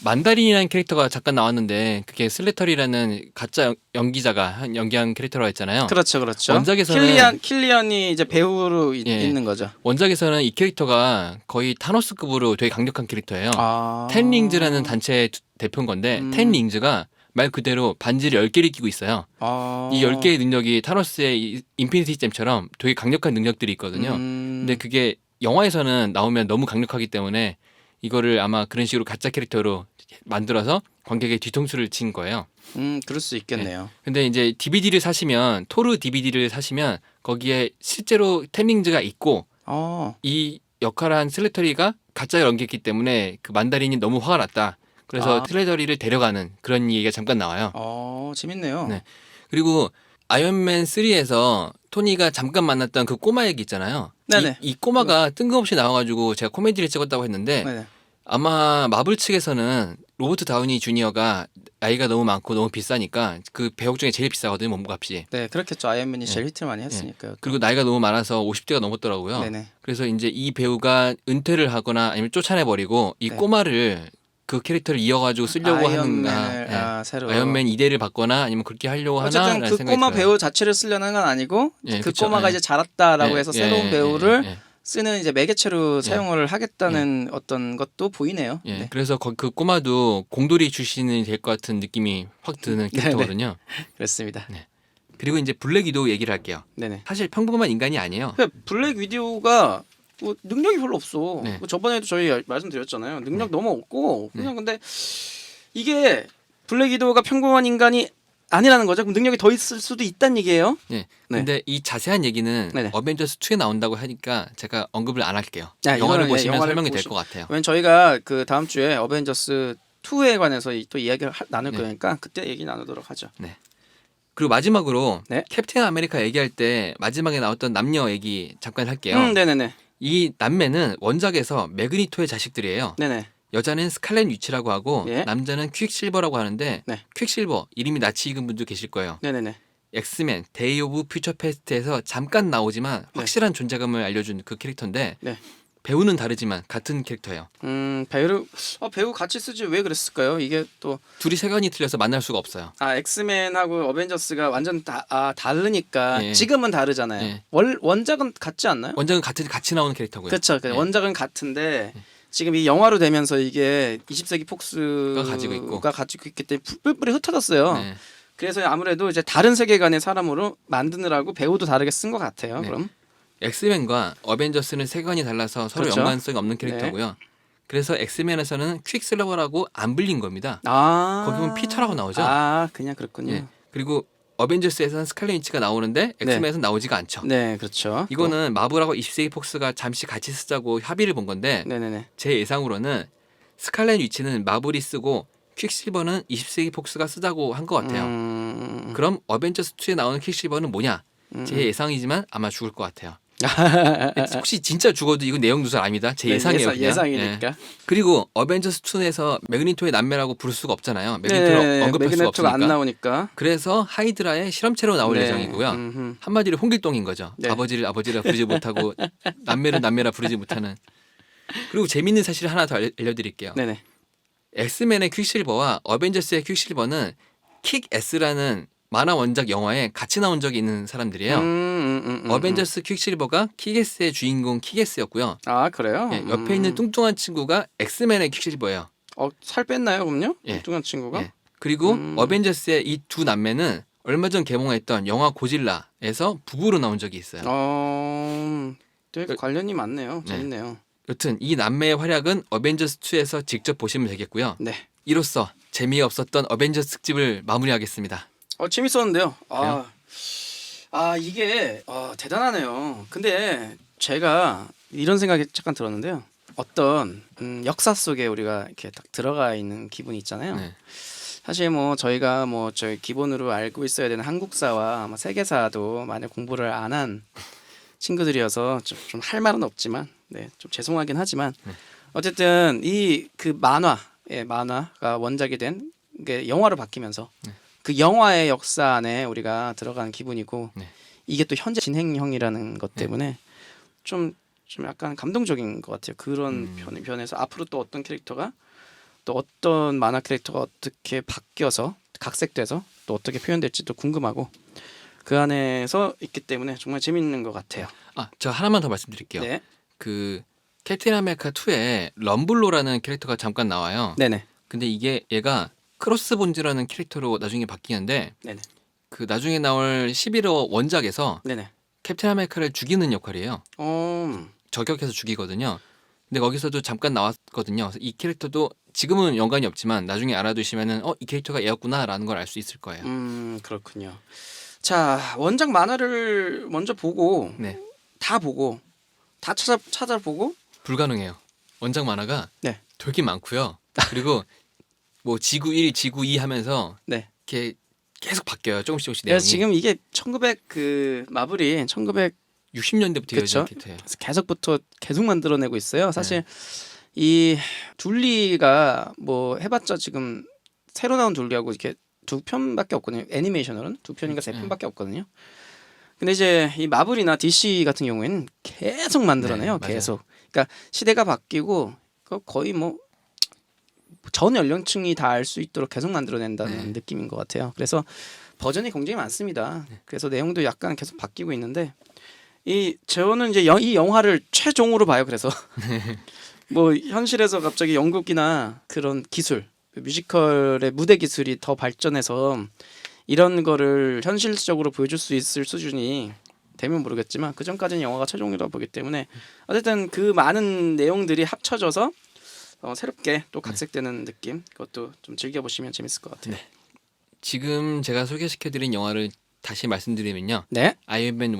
만다린이라는 캐릭터가 잠깐 나왔는데 그게 슬래터리라는 가짜 연기자가 연기한 캐릭터라고 했잖아요. 그렇죠. 원작에서는 킬리안이 이제 배우로 예. 있는 거죠. 원작에서는 이 캐릭터가 거의 타노스급으로 되게 강력한 캐릭터예요. 아. 텐링즈라는 단체의 대표인 건데 텐링즈가 말 그대로 반지를 10개를 끼고 있어요. 아. 이 10개의 능력이 타노스의 이 인피니티 잼처럼 되게 강력한 능력들이 있거든요. 근데 그게 영화에서는 나오면 너무 강력하기 때문에 이거를 아마 그런 식으로 가짜 캐릭터로 만들어서 관객의 뒤통수를 친 거예요. 그럴 수 있겠네요. 근데 이제 DVD를 사시면 토르 DVD를 사시면 거기에 실제로 텐링즈가 있고 이 역할을 한 슬래터리가 가짜 연기했기 때문에 그 만다린이 너무 화가 났다. 그래서 슬래터리를 데려가는 그런 얘기가 잠깐 나와요. 재밌네요. 네. 그리고 아이언맨 3에서 토니가 잠깐 만났던 그 꼬마 얘기 있잖아요. 네네. 이 꼬마가 뜬금없이 나와가지고 제가 코미디를 찍었다고 했는데 네네. 아마 마블 측에서는 로버트 다우니 주니어가 나이가 너무 많고 너무 비싸니까 그 배역 중에 제일 비싸거든요, 몸값이. 네, 그렇겠죠. 아이언맨이 네. 제일 히트를 많이 했으니까요. 그리고 나이가 너무 많아서 50대가 넘었더라고요. 네네. 그래서 이제 이 배우가 은퇴를 하거나 아니면 쫓아내버리고 이 네. 꼬마를 그 캐릭터를 이어가지고 쓰려고 하는가, 아이언맨을 새로. 아이언맨 2대를 받거나 아니면 그렇게 하려고 어쨌든 하나라는 그 생각이 꼬마 들어요. 배우 자체를 쓰려는 건 아니고 예, 그 그쵸. 꼬마가 예. 이제 자랐다라고 예, 해서 예, 새로운 예, 배우를 예, 예. 쓰는 이제 매개체로 사용을 하겠다는 어떤 것도 보이네요. 예, 네. 그래서 그 꼬마도 공돌이 출신이 될 것 같은 느낌이 확 드는 캐릭터거든요. 그렇습니다. 네. 그리고 이제 블랙 위도우 얘기를 할게요. 네네. 사실 평범한 인간이 아니에요. 그러니까 블랙 위도우가 뭐 능력이 별로 없어. 네. 뭐 저번에도 저희 말씀드렸잖아요. 능력 너무 없고 그냥 네. 근데 이게 블랙 위도우가 평범한 인간이 아니라는 거죠. 그럼 능력이 더 있을 수도 있다는 얘기예요. 네. 네. 근데 이 자세한 얘기는 네네. 어벤져스 2에 나온다고 하니까 제가 언급을 안 할게요. 야, 영화를 이거는, 보시면 영화를 설명이 될 보시- 것 같아요. 왜냐면 저희가 그 다음 주에 어벤져스 2에 관해서 또 이야기를 나눌 네. 거니까 그때 얘기 나누도록 하죠. 그리고 마지막으로 네. 캡틴 아메리카 얘기할 때 마지막에 나왔던 남녀 얘기 잠깐 할게요. 네네네. 이 남매는 원작에서 매그니토의 자식들이에요. 네네. 여자는 스칼렛 위치라고 하고 예. 남자는 퀵실버라고 하는데 네. 퀵실버 이름이 낯이 익은 분도 계실 거예요. 네네네. 엑스맨 데이 오브 퓨처 패스트에서 잠깐 나오지만 확실한 존재감을 알려준 그 캐릭터인데 네. 배우는 다르지만 같은 캐릭터예요. 배우 같이 쓰지 왜 그랬을까요? 이게 또 둘이 세간이 틀려서 만날 수가 없어요. 엑스맨하고 어벤져스가 완전 다르니까 예. 지금은 다르잖아요. 예. 원작은 같지 않나요? 원작은 같이 나오는 캐릭터고요. 그렇죠. 예. 원작은 같은데 지금 이 영화로 되면서 이게 20세기 폭스가 가지고 있고. 가지고 있기 때문에 뿔뿔이 흩어졌어요. 네. 그래서 아무래도 이제 다른 세계관의 사람으로 만드느라고 배우도 다르게 쓴 것 같아요. 네. 그럼 엑스맨과 어벤져스는 세간이 달라서 서로 그렇죠. 연관성이 없는 캐릭터고요. 그래서 엑스맨에서는 퀵실버라고 안 불린 겁니다. 거기 보면 피터라고 나오죠. 그냥 그렇군요. 예. 그리고 어벤져스에서는 스칼렛 위치가 나오는데 엑스맨에서는 나오지가 않죠. 네, 그렇죠. 이거는 마블하고 20세기 폭스가 잠시 같이 쓰자고 합의를 본 건데 네네네. 제 예상으로는 스칼렛 위치는 마블이 쓰고 퀵실버는 20세기 폭스가 쓰자고 한 것 같아요. 그럼 어벤져스 2에 나오는 퀵실버는 뭐냐? 제 예상이지만 아마 죽을 것 같아요. 혹시 진짜 죽어도 이건 내용 누설 아닙니다. 제 예상이에요. 그냥. 예상이니까. 예. 그리고 어벤져스 2에서 매그니토의 남매라고 부를 수가 없잖아요. 매그니토를 언급할 수가 매그네토가 안 없으니까. 나오니까. 그래서 하이드라의 실험체로 나올 네. 예정이고요. 음흠. 한마디로 홍길동인 거죠. 네. 아버지를 아버지라 부르지 못하고 남매를 남매라 부르지 못하는. 그리고 재밌는 사실을 하나 더 알려드릴게요. 네네. 엑스맨의 퀵실버와 어벤져스의 퀵실버는 킥 S라는 만화 원작 영화에 같이 나온 적이 있는 사람들이에요. 어벤져스 퀵실버가 킥S의 주인공 킥S였고요. 그래요? 옆에 있는 뚱뚱한 친구가 엑스맨의 퀵실버예요. 살 뺐나요, 그럼요? 예. 뚱뚱한 친구가? 예. 그리고 어벤져스의 이 두 남매는 얼마 전 개봉했던 영화 고질라에서 부부로 나온 적이 있어요. 되게 관련이 많네요. 네. 재밌네요. 여튼 이 남매의 활약은 어벤져스 2에서 직접 보시면 되겠고요. 네. 이로써 재미없었던 어벤져스 특집을 마무리하겠습니다. 재밌었는데요. 그래요? 이게 대단하네요. 근데 제가 이런 생각이 잠깐 들었는데요. 어떤 역사 속에 우리가 이렇게 딱 들어가 있는 기분이 있잖아요. 네. 사실 뭐 저희가 뭐 저희 기본으로 알고 있어야 되는 한국사와 세계사도 만약 공부를 안 한 친구들이어서 좀 할 말은 없지만, 좀 죄송하긴 하지만 어쨌든 이 그 만화가 원작이 된 게 영화로 바뀌면서 그 영화의 역사 안에 우리가 들어간 기분이고 이게 또 현재 진행형이라는 것 때문에 좀 약간 감동적인 것 같아요. 그런 변에서 앞으로 또 어떤 캐릭터가 또 어떤 만화 캐릭터가 어떻게 바뀌어서 각색돼서 또 어떻게 표현될지도 궁금하고 그 안에서 있기 때문에 정말 재밌는 것 같아요. 저 하나만 더 말씀드릴게요. 네, 그 캡틴 아메리카 2에 럼블로라는 캐릭터가 잠깐 나와요. 네네, 근데 얘가 크로스본즈라는 캐릭터로 나중에 바뀌는데 네네, 그 나중에 나올 11호 원작에서 네네. 캡틴 아메리카를 죽이는 역할이에요. 어, 저격해서 죽이거든요. 근데 거기서도 잠깐 나왔거든요. 그래서 이 캐릭터도 지금은 연관이 없지만 나중에 알아두시면은 이 캐릭터가 얘였구나라는 걸 알 수 있을 거예요. 그렇군요. 자, 원작 만화를 먼저 보고 네, 다 보고 다 찾아보고 불가능해요. 원작 만화가 네. 되게 많고요. 그리고 뭐 지구 1, 지구 2 하면서 네. 이렇게 계속 바뀌어요. 조금씩 그래서 내용이. 지금 이게 1900 그 마블이 1900 60년대부터 그쵸? 이어진 기트예요. 계속부터 계속 만들어내고 있어요. 사실 이 둘리가 뭐 해봤자 지금 새로 나온 둘리하고 이렇게 2편밖에 없거든요. 애니메이션으로는 2편인가 3편밖에 없거든요. 근데 이제 이 마블이나 DC 같은 경우에는 계속 만들어내요. 네, 맞아요. 계속. 그러니까 시대가 바뀌고 거의 뭐 전 연령층이 다 알 수 있도록 계속 만들어낸다는 느낌인 것 같아요. 그래서 버전이 굉장히 많습니다. 그래서 내용도 약간 계속 바뀌고 있는데 저는 이제 이 영화를 최종으로 봐요. 그래서 뭐 현실에서 갑자기 연극이나 그런 기술, 뮤지컬의 무대 기술이 더 발전해서 이런 거를 현실적으로 보여줄 수 있을 수준이 되면 모르겠지만 그 전까지는 영화가 최종이라고 보기 때문에 어쨌든 그 많은 내용들이 합쳐져서 새롭게 또 각색되는 느낌, 그것도 좀 즐겨보시면 재밌을 것 같아요. 지금 제가 소개시켜드린 영화를 다시 말씀드리면요. 네. 아이언맨 1,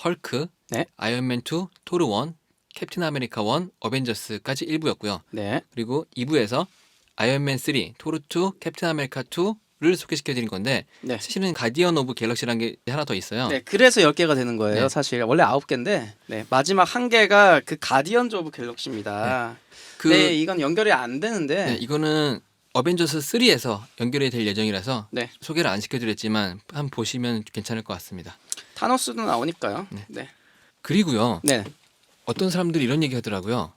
헐크, 네. 아이언맨 2, 토르 1, 캡틴 아메리카 1, 어벤져스까지 1부였고요. 네. 그리고 2부에서 아이언맨 3, 토르 2, 캡틴 아메리카 2를 소개시켜드린 건데 네. 사실은 가디언 오브 갤럭시라는 게 하나 더 있어요. 네, 그래서 10개가 되는 거예요. 네. 사실 원래 9개인데 마지막 한 개가 그 가디언즈 오브 갤럭시입니다. 네, 이건 연결이 안 되는데 네, 이거는 어벤져스 3에서 연결이 될 예정이라서 네. 소개를 안 시켜드렸지만 한번 보시면 괜찮을 것 같습니다. 타노스도 나오니까요. 네. 그리고요. 네. 어떤 사람들이 이런 얘기 하더라고요.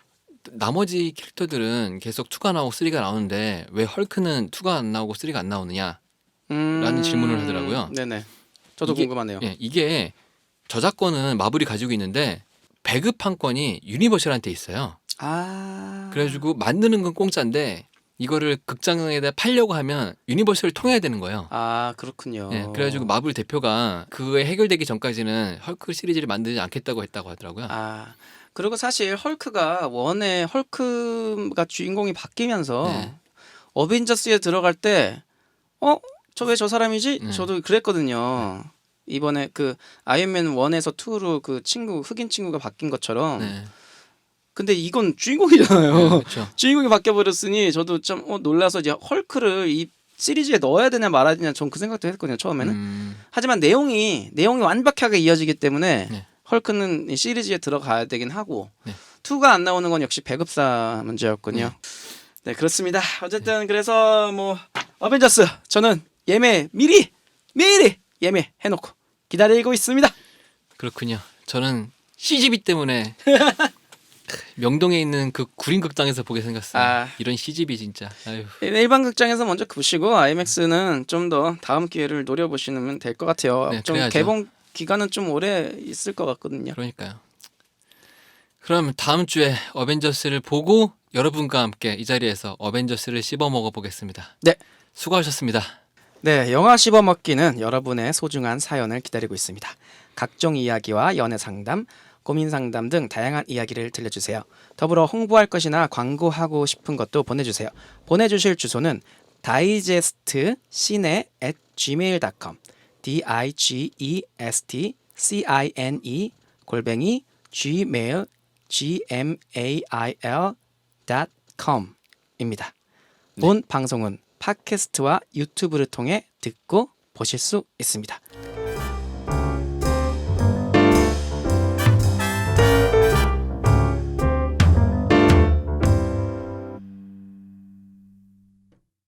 나머지 캐릭터들은 계속 2가 나오고 3가 나오는데 왜 헐크는 2가 안 나오고 3가 안 나오느냐 라는 질문을 하더라고요. 네네. 저도 이게- 궁금하네요. 이게 저작권은 마블이 가지고 있는데 배급판권이 유니버셜한테 있어요. 아. 그래가지고 만드는 건 공짜인데 이거를 극장에다 팔려고 하면 유니버셜을 통해야 되는 거예요. 아, 그렇군요. 네, 그래가지고 마블 대표가 그거에 해결되기 전까지는 헐크 시리즈를 만들지 않겠다고 했다고 하더라고요. 아. 그리고 사실 헐크가 원에 헐크가 주인공이 바뀌면서 네. 어벤져스에 들어갈 때 저 왜 저 사람이지? 네. 저도 그랬거든요. 이번에 그 아이언맨 1에서 2로 그 친구 흑인 친구가 바뀐 것처럼. 네. 근데 이건 주인공이잖아요. 그렇죠. 주인공이 바뀌어 버렸으니 저도 좀 놀라서 이제 헐크를 이 시리즈에 넣어야 되냐 말아야 되냐 전 그 생각도 했거든요, 처음에는. 하지만 내용이 완벽하게 이어지기 때문에 네. 헐크는 이 시리즈에 들어가야 되긴 하고 네. 2가 안 나오는 건 역시 배급사 문제였군요. 네, 그렇습니다. 어쨌든 그래서 뭐 어벤져스 저는 예매 미리 예매해 놓고 기다리고 있습니다. 그렇군요. 저는 CGV 때문에 명동에 있는 그 구린극장에서 보게 생겼어요. 아. 이런 CGV 진짜. 아유. 일반 극장에서 먼저 보시고 아이맥스는 좀 더 다음 기회를 노려보시면 될 것 같아요. 네, 좀 그래야죠. 개봉 기간은 좀 오래 있을 것 같거든요. 그러니까요. 그럼 다음 주에 어벤져스를 보고 여러분과 함께 이 자리에서 어벤져스를 씹어 먹어 보겠습니다. 네. 수고하셨습니다. 네, 영화 씹어먹기는 여러분의 소중한 사연을 기다리고 있습니다. 각종 이야기와 연애 상담, 고민 상담 등 다양한 이야기를 들려주세요. 더불어 홍보할 것이나 광고하고 싶은 것도 보내주세요. 보내주실 주소는 digestcine@gmail.com digestcine@gmail.com입니다. 본 방송은 팟캐스트와 유튜브를 통해 듣고 보실 수 있습니다.